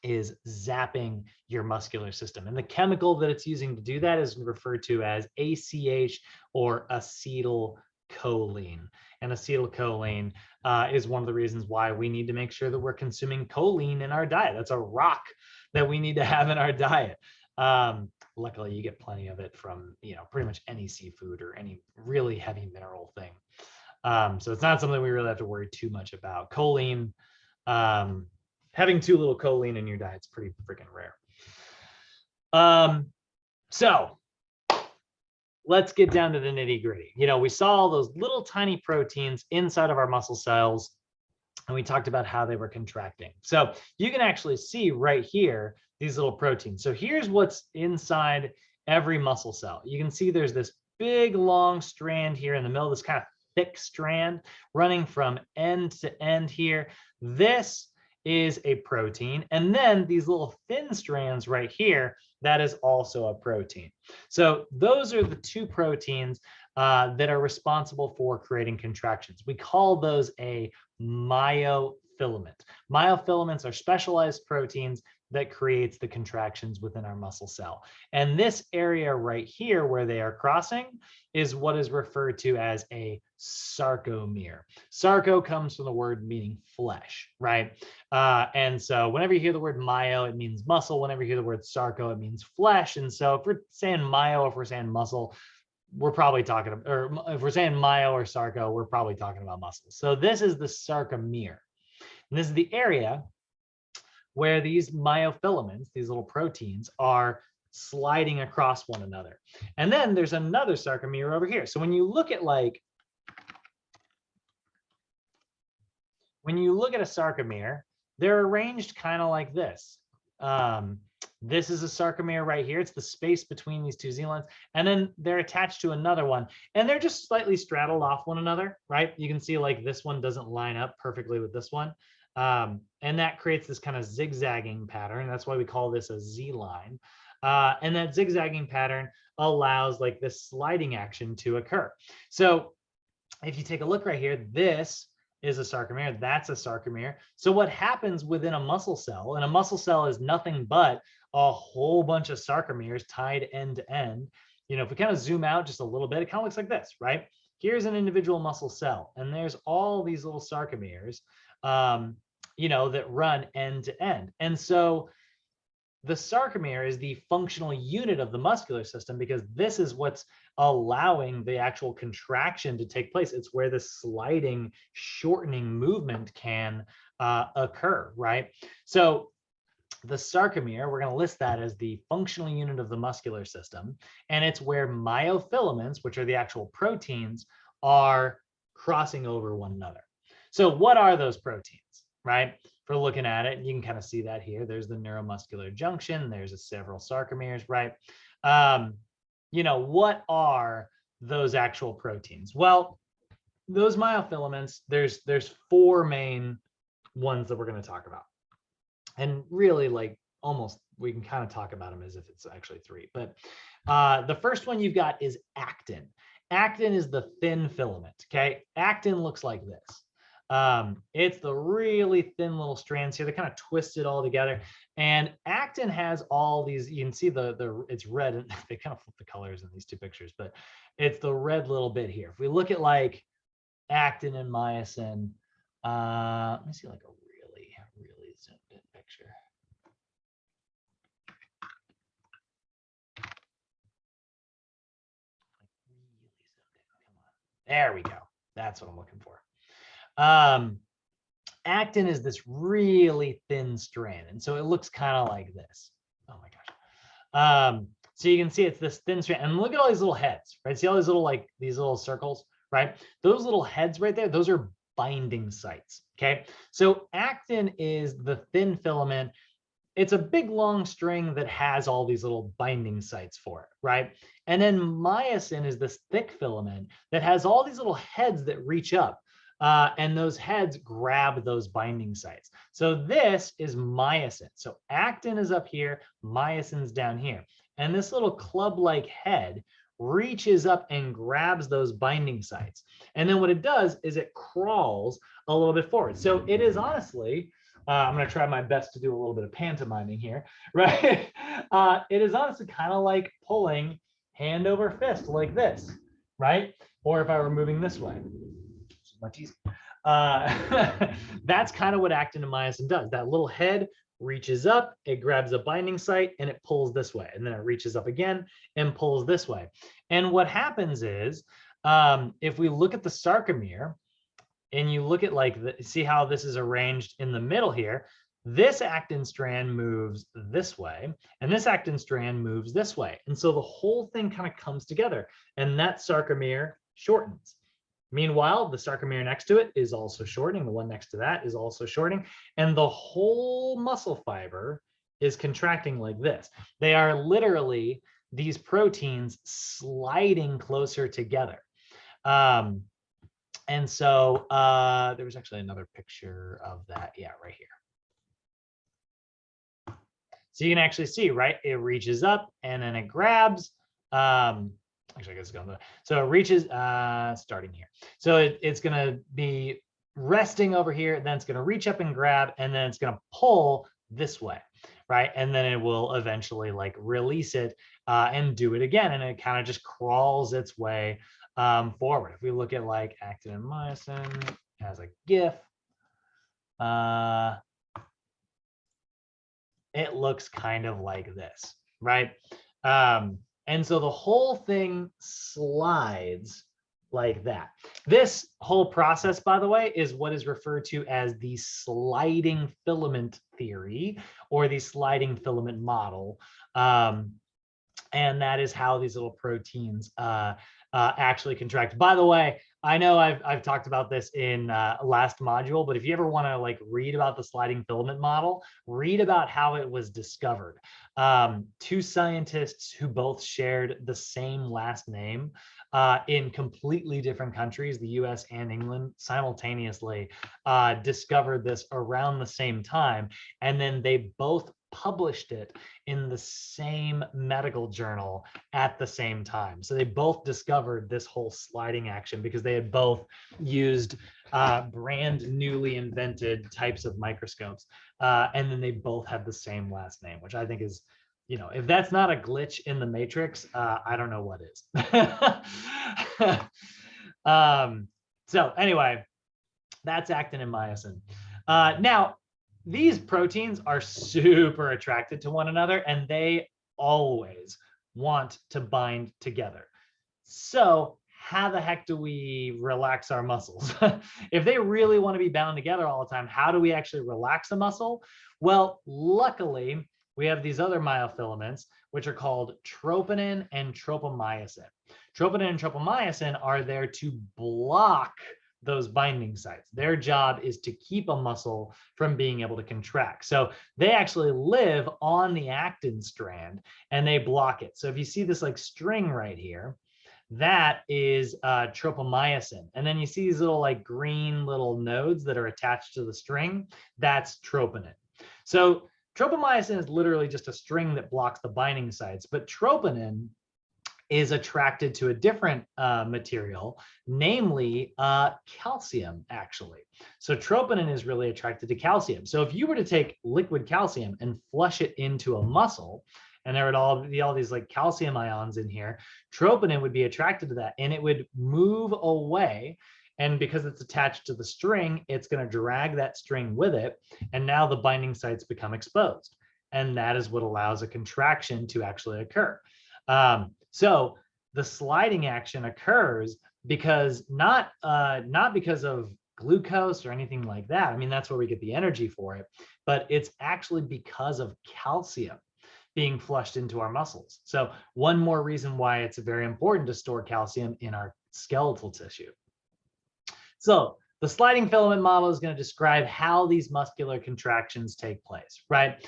is zapping your muscular system. And the chemical that it's using to do that is referred to as ACH or acetylcholine. And acetylcholine is one of the reasons why we need to make sure that we're consuming choline in our diet. That's a rock that we need to have in our diet. Luckily, you get plenty of it from, you know, pretty much any seafood or any really heavy mineral thing. So it's not something we really have to worry too much about. Choline, having too little choline in your diet is pretty freaking rare. So let's get down to the nitty gritty. You know, we saw all those little tiny proteins inside of our muscle cells, and we talked about how they were contracting. So you can actually see right here, these little proteins. So here's what's inside every muscle cell. You can see there's this big long strand here in the middle, this kind of thick strand running from end to end here. This is a protein. And then these little thin strands right here, that is also a protein. So those are the two proteins that are responsible for creating contractions. We call those a myofilament. Myofilaments are specialized proteins that creates the contractions within our muscle cell. And this area right here where they are crossing is what is referred to as a sarcomere. Sarco comes from the word meaning flesh, right? And so whenever you hear the word myo, it means muscle. Whenever you hear the word sarco, it means flesh. And so if we're saying myo, if we're saying muscle, we're probably talking about, or if we're saying myo or sarco, we're probably talking about muscle. So this is the sarcomere. And this is the area where these myofilaments, these little proteins, are sliding across one another. And then there's another sarcomere over here. So when you look at a sarcomere, they're arranged kind of like this. This is a sarcomere right here. It's the space between these two Z-lines. And then they're attached to another one. And they're just slightly straddled off one another, right? You can see like this one doesn't line up perfectly with this one. And that creates this kind of zigzagging pattern. That's why we call this a Z-line. And that zigzagging pattern allows like this sliding action to occur. So if you take a look right here, this is a sarcomere, that's a sarcomere. So what happens within a muscle cell, and a muscle cell is nothing but a whole bunch of sarcomeres tied end to end. You know, if we kind of zoom out just a little bit, it kind of looks like this, right? Here's an individual muscle cell, and there's all these little sarcomeres, you know, that run end to end. And so the sarcomere is the functional unit of the muscular system because this is what's allowing the actual contraction to take place. It's where the sliding, shortening movement can occur, right? So the sarcomere, we're going to list that as the functional unit of the muscular system, and it's where myofilaments, which are the actual proteins, are crossing over one another. So what are those proteins, right? For looking at it, you can kind of see that here. There's the neuromuscular junction. There's several sarcomeres, right? You know, what are those actual proteins? Well, those myofilaments, there's four main ones that we're going to talk about. And really, like, almost we can kind of talk about them as if it's actually three. But the first one you've got is actin. Actin is the thin filament, okay? Actin looks like this. It's the really thin little strands here. They kind of twist it all together. And actin has all these, you can see it's red, and they kind of flip the colors in these two pictures, but it's the red little bit here. If we look at like actin and myosin, let me see like a really zoomed in picture. There we go. That's what I'm looking for. Actin is this really thin strand, and so it looks kind of like this. Oh my gosh. So you can see it's this thin strand, and look at all these little heads, right? See all these little, like, these little circles, right? Those little heads right there, those are binding sites, okay? So actin is the thin filament. It's a big long string that has all these little binding sites for it, right? And then myosin is this thick filament that has all these little heads that reach up. And those heads grab those binding sites. So this is myosin. So actin is up here, myosin's down here. And this little club-like head reaches up and grabs those binding sites. And then what it does is it crawls a little bit forward. So it is honestly, I'm going to try my best to do a little bit of pantomiming here, right? It is honestly kind of like pulling hand over fist like this, right? Or if I were moving this way. Much easier. That's kind of what actin and myosin does. That little head reaches up, it grabs a binding site, and it pulls this way. And then it reaches up again and pulls this way. And what happens is, if we look at the sarcomere, and you look at see how this is arranged in the middle here, this actin strand moves this way, and this actin strand moves this way. And so the whole thing kind of comes together, and that sarcomere shortens. Meanwhile, the sarcomere next to it is also shortening. The one next to that is also shortening. And the whole muscle fiber is contracting like this. They are literally these proteins sliding closer together. And so there was actually another picture of that. Yeah, right here. So you can actually see, right? It reaches up and then it grabs. Actually, I guess it's going to, so it reaches, starting here. So it's going to be resting over here, then it's going to reach up and grab, and then it's going to pull this way, right? And then it will eventually like release it and do it again. And it kind of just crawls its way forward. If we look at like actin and myosin as a GIF, it looks kind of like this, right? And so the whole thing slides like that. This whole process, by the way, is what is referred to as the sliding filament theory or the sliding filament model. And that is how these little proteins actually contract. By the way, I know I've talked about this in last module, but if you ever want to like read about the sliding filament model, read about how it was discovered. Two scientists who both shared the same last name in completely different countries, the US and England, simultaneously discovered this around the same time. And then they both published it in the same medical journal at the same time. So they both discovered this whole sliding action because they had both used brand newly invented types of microscopes. And then they both had the same last name, which I think is, you know, if that's not a glitch in the matrix, I don't know what is. So anyway, that's actin and myosin. Now, these proteins are super attracted to one another, and they always want to bind together. So how the heck do we relax our muscles? If they really want to be bound together all the time, how do we actually relax a muscle? Well, luckily, we have these other myofilaments, which are called troponin and tropomyosin. Troponin and tropomyosin are there to block those binding sites. Their job is to keep a muscle from being able to contract. So they actually live on the actin strand and they block it. So if you see this like string right here, that is tropomyosin. And then you see these little like green little nodes that are attached to the string. That's troponin. So tropomyosin is literally just a string that blocks the binding sites, but troponin is attracted to a different material, namely calcium, actually. So troponin is really attracted to calcium. So if you were to take liquid calcium and flush it into a muscle, and there would all be all these like calcium ions in here, troponin would be attracted to that and it would move away. And because it's attached to the string, it's going to drag that string with it. And now the binding sites become exposed. And that is what allows a contraction to actually occur. So the sliding action occurs because not because of glucose or anything like that. I mean, that's where we get the energy for it, but it's actually because of calcium being flushed into our muscles. So one more reason why it's very important to store calcium in our skeletal tissue. So the sliding filament model is going to describe how these muscular contractions take place, right?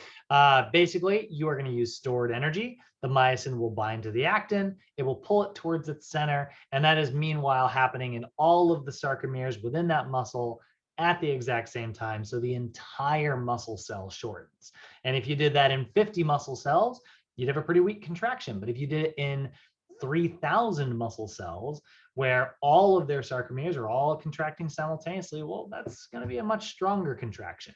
Basically, you are going to use stored energy. The myosin will bind to the actin. It will pull it towards its center. And that is meanwhile happening in all of the sarcomeres within that muscle at the exact same time. So the entire muscle cell shortens. And if you did that in 50 muscle cells, you'd have a pretty weak contraction. But if you did it in 3,000 muscle cells, where all of their sarcomeres are all contracting simultaneously, well, that's going to be a much stronger contraction.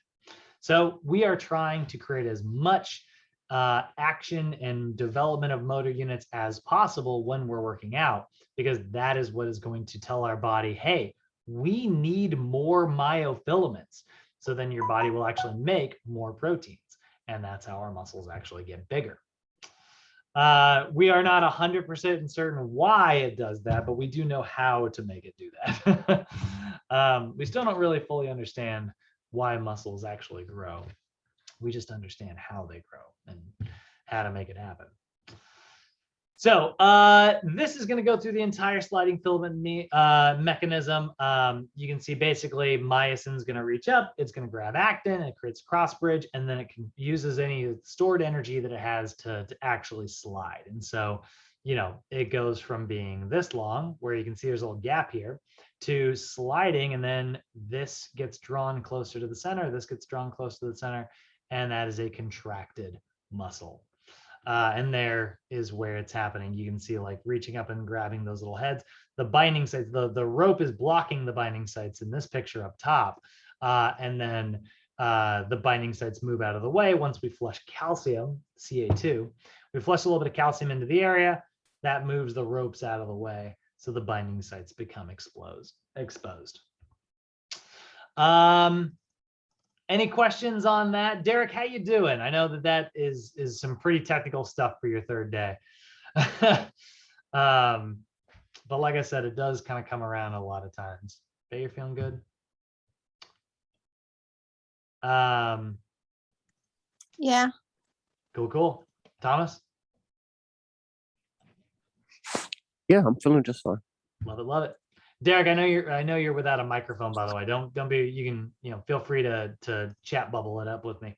So we are trying to create as much action and development of motor units as possible when we're working out, because that is what is going to tell our body, hey, we need more myofilaments. So then your body will actually make more proteins. And that's how our muscles actually get bigger. We are not 100% certain why it does that, but we do know how to make it do that. We still don't really fully understand why muscles actually grow. We just understand how they grow and how to make it happen. So this is going to go through the entire sliding filament mechanism. You can see basically myosin is going to reach up, it's going to grab actin, it creates a cross bridge, and then it uses any stored energy that it has to actually slide. And so, you know, it goes from being this long, where you can see there's a little gap here, to sliding, and then this gets drawn closer to the center, this gets drawn close to the center, and that is a contracted muscle. And there is where it's happening. You can see like reaching up and grabbing those little heads. The binding sites, the rope is blocking the binding sites in this picture up top. And then the binding sites move out of the way once we flush calcium, Ca2. We flush a little bit of calcium into the area, that moves the ropes out of the way. So the binding sites become exposed. Any questions on that? Derek, how you doing? I know that is some pretty technical stuff for your third day. But like I said, it does kind of come around a lot of times. Okay, you're feeling good? Yeah. Cool. Thomas? Yeah, I'm feeling just fine. Love it. Derek, I know you're without a microphone, by the way. Don't be, you can, feel free to chat bubble it up with me.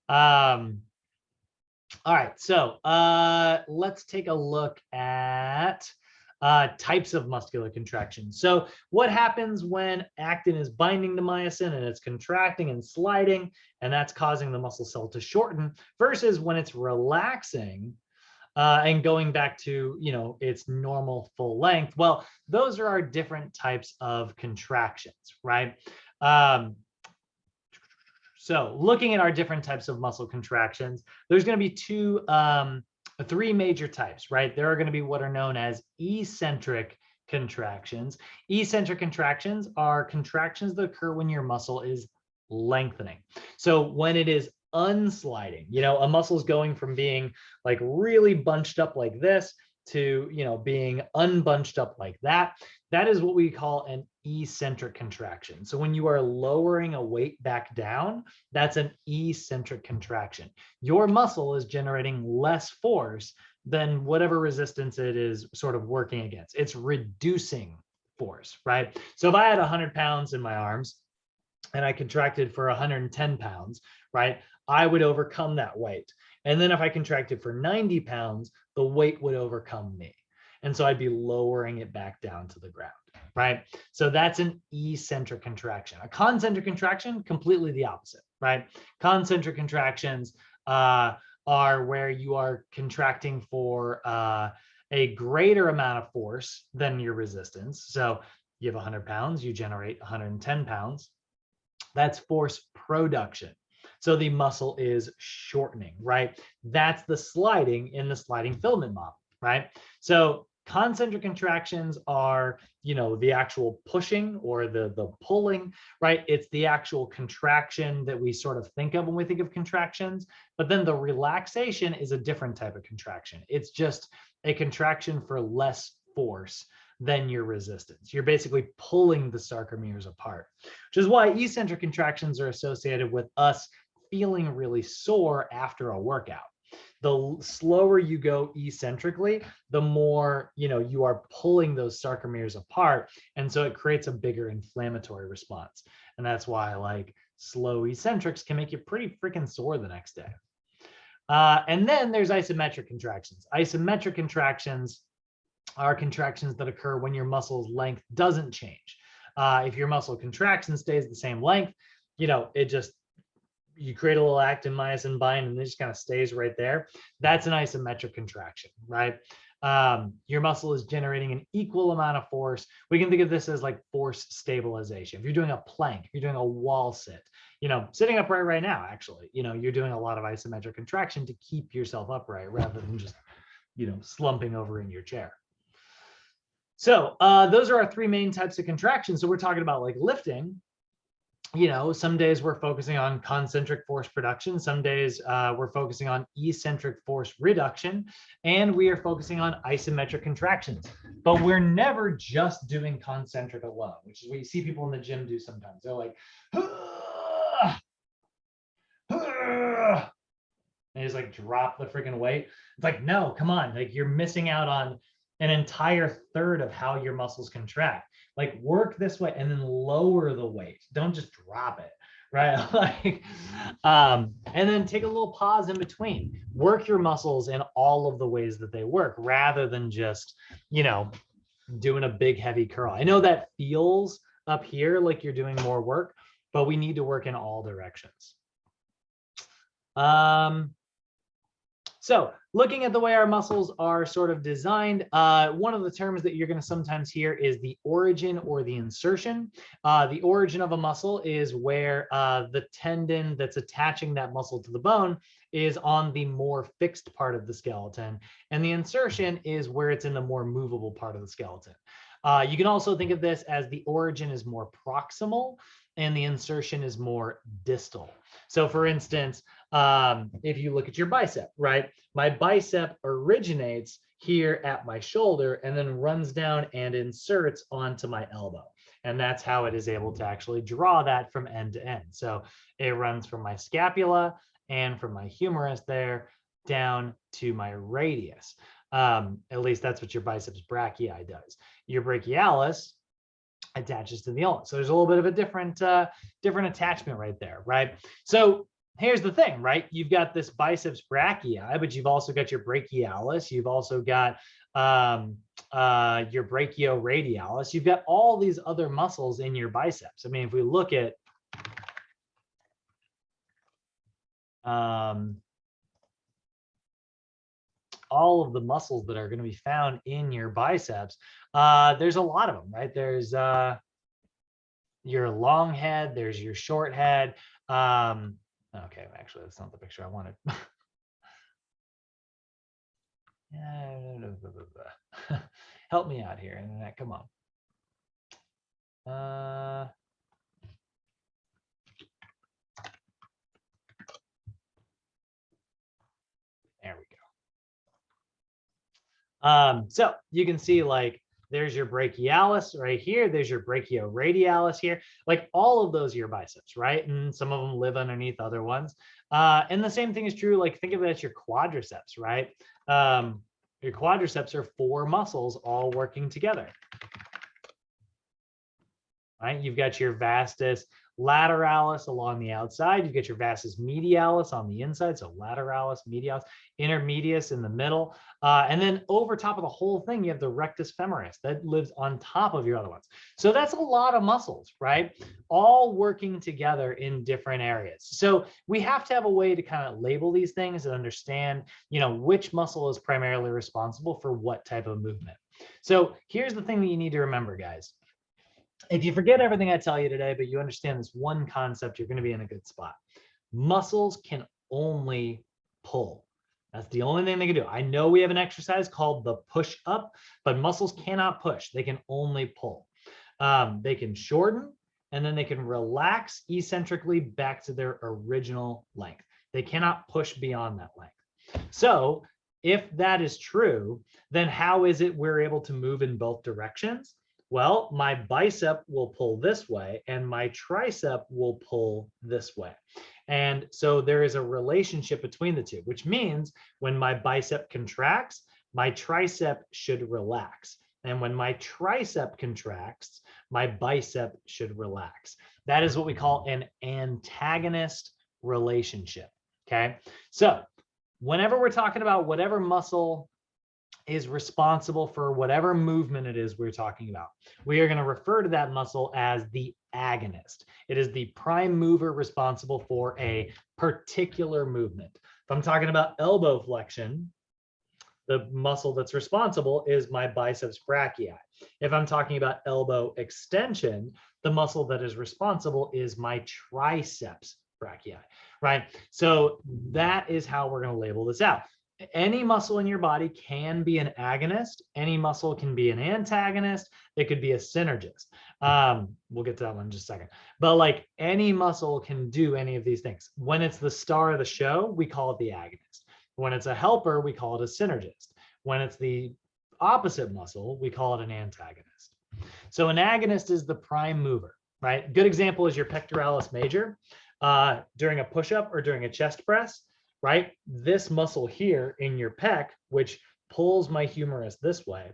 All right, so let's take a look at types of muscular contraction. So what happens when actin is binding to myosin and it's contracting and sliding, and that's causing the muscle cell to shorten, versus when it's relaxing and going back to, its normal full length? Well, those are our different types of contractions, right? So looking at our different types of muscle contractions, there's going to be three major types, right? There are going to be what are known as eccentric contractions. Eccentric contractions are contractions that occur when your muscle is lengthening. So when it is unsliding, a muscle is going from being like really bunched up like this to, being unbunched up like that. That is what we call an eccentric contraction. So when you are lowering a weight back down, that's an eccentric contraction. Your muscle is generating less force than whatever resistance it is sort of working against. It's reducing force, right? So if I had 100 pounds in my arms and I contracted for 110 pounds, right, I would overcome that weight. And then if I contracted for 90 pounds, the weight would overcome me. And so I'd be lowering it back down to the ground, right? So that's an eccentric contraction. A concentric contraction, completely the opposite, right? Concentric contractions are where you are contracting for a greater amount of force than your resistance. So you have 100 pounds, you generate 110 pounds. That's force production. So the muscle is shortening, right? That's the sliding in the sliding filament model, right? So concentric contractions are, the actual pushing or the pulling, right? It's the actual contraction that we sort of think of when we think of contractions. But then the relaxation is a different type of contraction. It's just a contraction for less force than your resistance. You're basically pulling the sarcomeres apart, which is why eccentric contractions are associated with us feeling really sore after a workout. The slower you go eccentrically, the more, you are pulling those sarcomeres apart. And so it creates a bigger inflammatory response. And that's why like slow eccentrics can make you pretty freaking sore the next day. And then there's isometric contractions. Isometric contractions are contractions that occur when your muscle's length doesn't change. If your muscle contracts and stays the same length, you create a little actin myosin bind and it just kind of stays right there. That's an isometric contraction, right? Your muscle is generating an equal amount of force. We can think of this as like force stabilization. If you're doing a plank, if you're doing a wall sit, sitting upright right now, actually, you're doing a lot of isometric contraction to keep yourself upright rather than just, slumping over in your chair. So those are our three main types of contractions. So we're talking about like lifting. Some days we're focusing on concentric force production. Some days we're focusing on eccentric force reduction, and we are focusing on isometric contractions. But we're never just doing concentric alone, which is what you see people in the gym do sometimes. They're like, and they just like drop the freaking weight. It's like, no, come on. Like you're missing out on an entire third of how your muscles contract. Like work this way and then lower the weight. Don't just drop it, right? And then take a little pause in between. Work your muscles in all of the ways that they work rather than just, doing a big heavy curl. I know that feels up here like you're doing more work, but we need to work in all directions. So looking at the way our muscles are sort of designed, one of the terms that you're going to sometimes hear is the origin or the insertion. The origin of a muscle is where the tendon that's attaching that muscle to the bone is on the more fixed part of the skeleton, and the insertion is where it's in the more movable part of the skeleton. You can also think of this as the origin is more proximal and the insertion is more distal. So for instance, if you look at your bicep, right? My bicep originates here at my shoulder and then runs down and inserts onto my elbow. And that's how it is able to actually draw that from end to end. So it runs from my scapula and from my humerus there down to my radius. At least that's what your biceps brachii does. Your brachialis attaches to the ulna. So there's a little bit of a different attachment right there, right? So here's the thing, right? You've got this biceps brachii, but you've also got your brachialis. You've also got your brachioradialis. You've got all these other muscles in your biceps. I mean, if we look at all of the muscles that are going to be found in your biceps, there's a lot of them, right? There's your long head, there's your short head. Okay, actually, that's not the picture I wanted. Help me out here, internet, come on. There we go. So you can see, like, there's your brachialis right here. There's your brachioradialis here. Like, all of those are your biceps, right? And some of them live underneath other ones. And the same thing is true. Like, think of it as your quadriceps, right? Your quadriceps are 4 muscles all working together. Right? You've got your vastus lateralis along the outside. You've got your vastus medialis on the inside. So lateralis, medialis, intermedius in the middle. And then over top of the whole thing, you have the rectus femoris that lives on top of your other ones. So that's a lot of muscles, right? All working together in different areas. So we have to have a way to kind of label these things and understand, you know, which muscle is primarily responsible for what type of movement. So here's the thing that you need to remember, guys. If you forget everything I tell you today, but you understand this one concept, you're going to be in a good spot. Muscles can only pull. That's the only thing they can do. I know we have an exercise called the push up, but muscles cannot push. They can only pull. They can shorten, and then they can relax eccentrically back to their original length. They cannot push beyond that length. So if that is true, then how is it we're able to move in both directions? Well, my bicep will pull this way and my tricep will pull this way. And so there is a relationship between the two, which means when my bicep contracts, my tricep should relax. And when my tricep contracts, my bicep should relax. That is what we call an antagonist relationship. Okay. So whenever we're talking about whatever muscle is responsible for whatever movement it is we're talking about, we are going to refer to that muscle as the agonist. It is the prime mover responsible for a particular movement. If I'm talking about elbow flexion, the muscle that's responsible is my biceps brachii. If I'm talking about elbow extension, the muscle that is responsible is my triceps brachii, right? So that is how we're going to label this out. Any muscle in your body can be an agonist. Any muscle can be an antagonist. It could be a synergist. We'll get to that one in just a second. But like, any muscle can do any of these things. When it's the star of the show, we call it the agonist. When it's a helper, we call it a synergist. When it's the opposite muscle, we call it an antagonist. So an agonist is the prime mover, right? Good example is your pectoralis major. During a push-up or during a chest press, right? This muscle here in your pec, which pulls my humerus this way,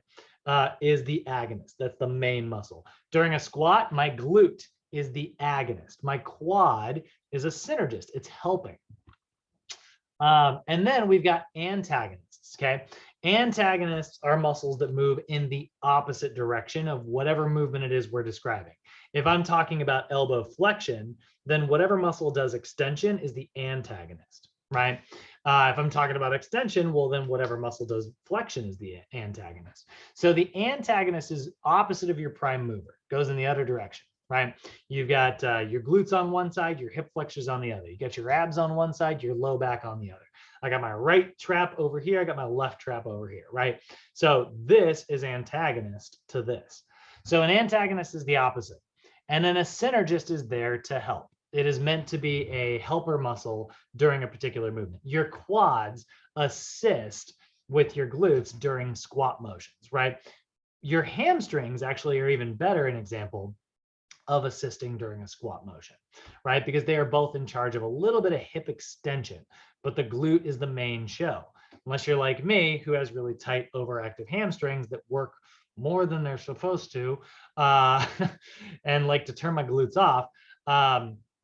is the agonist. That's the main muscle. During a squat, my glute is the agonist. My quad is a synergist. It's helping. And then we've got antagonists, okay? Antagonists are muscles that move in the opposite direction of whatever movement it is we're describing. If I'm talking about elbow flexion, then whatever muscle does extension is the antagonist. right? If I'm talking about extension, well, then whatever muscle does flexion is the antagonist. So the antagonist is opposite of your prime mover, goes in the other direction, right? You've got your glutes on one side, your hip flexors on the other. You got your abs on one side, your low back on the other. I got my right trap over here, I got my left trap over here, right? So this is antagonist to this. So an antagonist is the opposite. And then a synergist is there to help. It is meant to be a helper muscle during a particular movement. Your quads assist with your glutes during squat motions, right? Your hamstrings actually are even better an example of assisting during a squat motion, right? Because they are both in charge of a little bit of hip extension, but the glute is the main show. Unless you're like me, who has really tight overactive hamstrings that work more than they're supposed to, and like to turn my glutes off,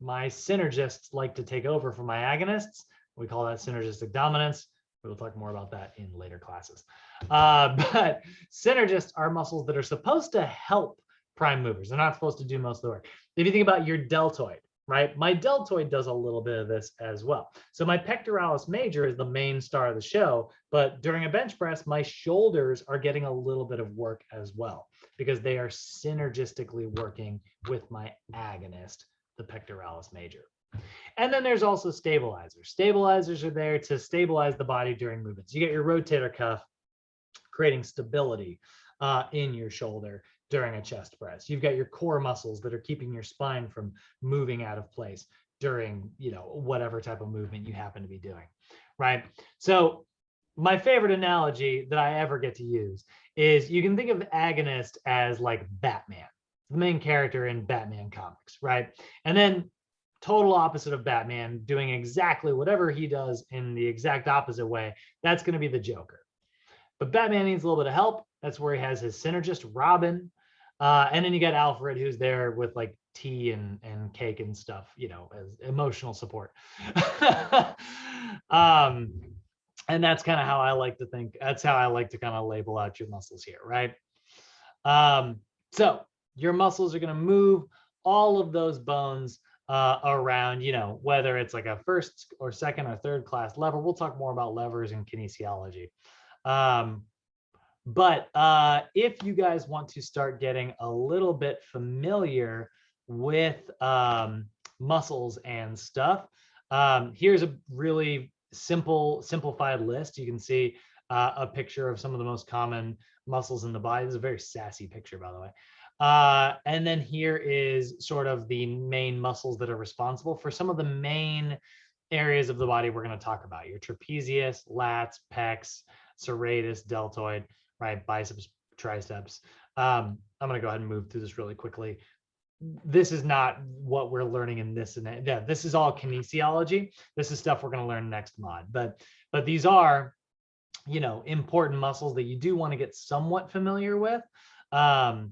my synergists like to take over for my agonists. We call that synergistic dominance. We'll talk more about that in later classes. But synergists are muscles that are supposed to help prime movers. They're not supposed to do most of the work. If you think about your deltoid, right? My deltoid does a little bit of this as well. So my pectoralis major is the main star of the show, but during a bench press, my shoulders are getting a little bit of work as well because they are synergistically working with my agonist, the pectoralis major. And then there's also stabilizers. Stabilizers are there to stabilize the body during movements. You get your rotator cuff creating stability in your shoulder during a chest press. You've got your core muscles that are keeping your spine from moving out of place during, you know, whatever type of movement you happen to be doing, right? So my favorite analogy that I ever get to use is you can think of agonist as like Batman, the main character in Batman comics, right? And then total opposite of Batman, doing exactly whatever he does in the exact opposite way, that's going to be the Joker. But Batman needs a little bit of help. That's where he has his synergist, Robin. And then you got Alfred, who's there with like tea and cake and stuff, you know, as emotional support. And that's kind of how I like to think. That's how I like to kind of label out your muscles here, right? So your muscles are going to move all of those bones around, you know, whether it's like a first or second or third class lever. We'll talk more about levers and kinesiology. But if you guys want to start getting a little bit familiar with muscles and stuff, here's a really simplified list. You can see a picture of some of the most common muscles in the body. This is a very sassy picture, by the way. And then here is sort of the main muscles that are responsible for some of the main areas of the body we're going to talk about. Your trapezius, lats, pecs, serratus, deltoid, right? Biceps, triceps. I'm going to go ahead and move through this really quickly. This is not what we're learning in this and that. Yeah, this is all kinesiology. This is stuff we're going to learn next mod. But these are, you know, important muscles that you do want to get somewhat familiar with. And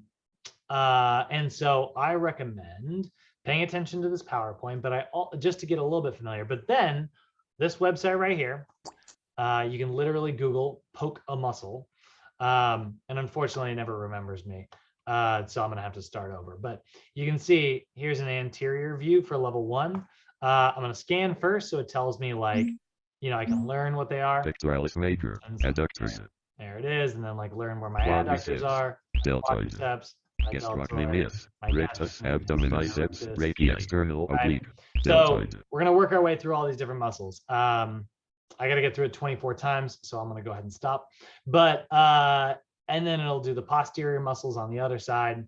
so I recommend paying attention to this PowerPoint, but just to get a little bit familiar. But then this website right here, you can literally Google poke a muscle. And unfortunately, it never remembers me. So I'm going to have to start over. But you can see here's an anterior view for level 1. I'm going to scan first. So it tells me like, you know, I can learn what they are. Pectoralis major, adductors. There it is. And then like learn where my adductors are. Deltoid. Quadriceps. Gastrocnemius, rectus abdominiceps, brachii external oblique. So we're going to work our way through all these different muscles. I got to get through it 24 times, so I'm going to go ahead and stop. But and then it'll do the posterior muscles on the other side,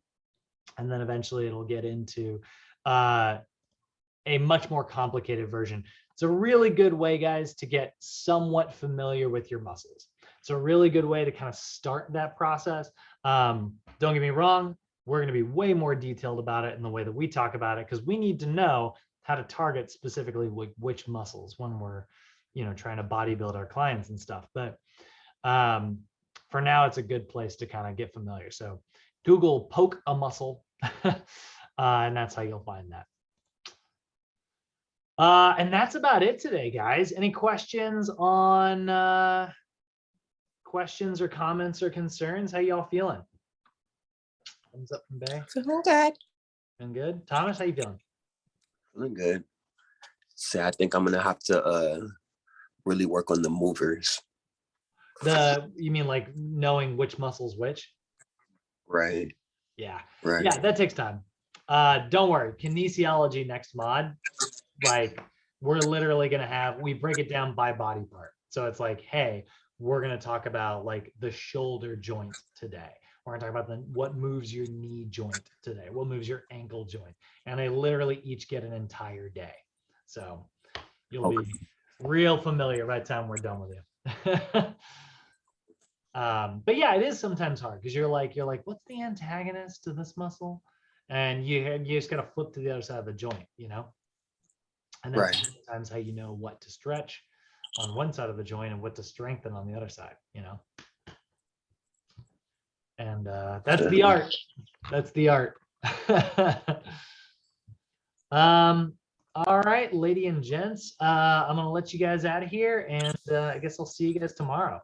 and then eventually it'll get into a much more complicated version. It's a really good way, guys, to get somewhat familiar with your muscles. It's a really good way to kind of start that process. Don't get me wrong, we're going to be way more detailed about it in the way that we talk about it, because we need to know how to target specifically which muscles when we're, you know, trying to bodybuild our clients and stuff. But for now, it's a good place to kind of get familiar. So Google poke a muscle, and that's how you'll find that. And that's about it today, guys. Any questions on questions or comments or concerns? How y'all feeling? Thumbs up from Bay. Feeling good. Feeling good. Thomas, how you feeling? Feeling good. Say, I think I'm gonna have to really work on the movers. You mean like knowing which muscles which? Right. Yeah. Right. Yeah, that takes time. Don't worry, kinesiology next mod, like we're literally gonna we break it down by body part. So it's like, hey, we're gonna talk about like the shoulder joint today. We're gonna talk about what moves your knee joint today, what moves your ankle joint. And they literally each get an entire day. So you'll be real familiar by the time we're done with you. But yeah, it is sometimes hard because you're like, what's the antagonist to this muscle? And you just gotta flip to the other side of the joint, you know? And that's Right. sometimes how you know what to stretch on one side of the joint and what to strengthen on the other side, you know? And that's the art. That's the art. All right, lady and gents, I'm gonna let you guys out of here, and I guess I'll see you guys tomorrow.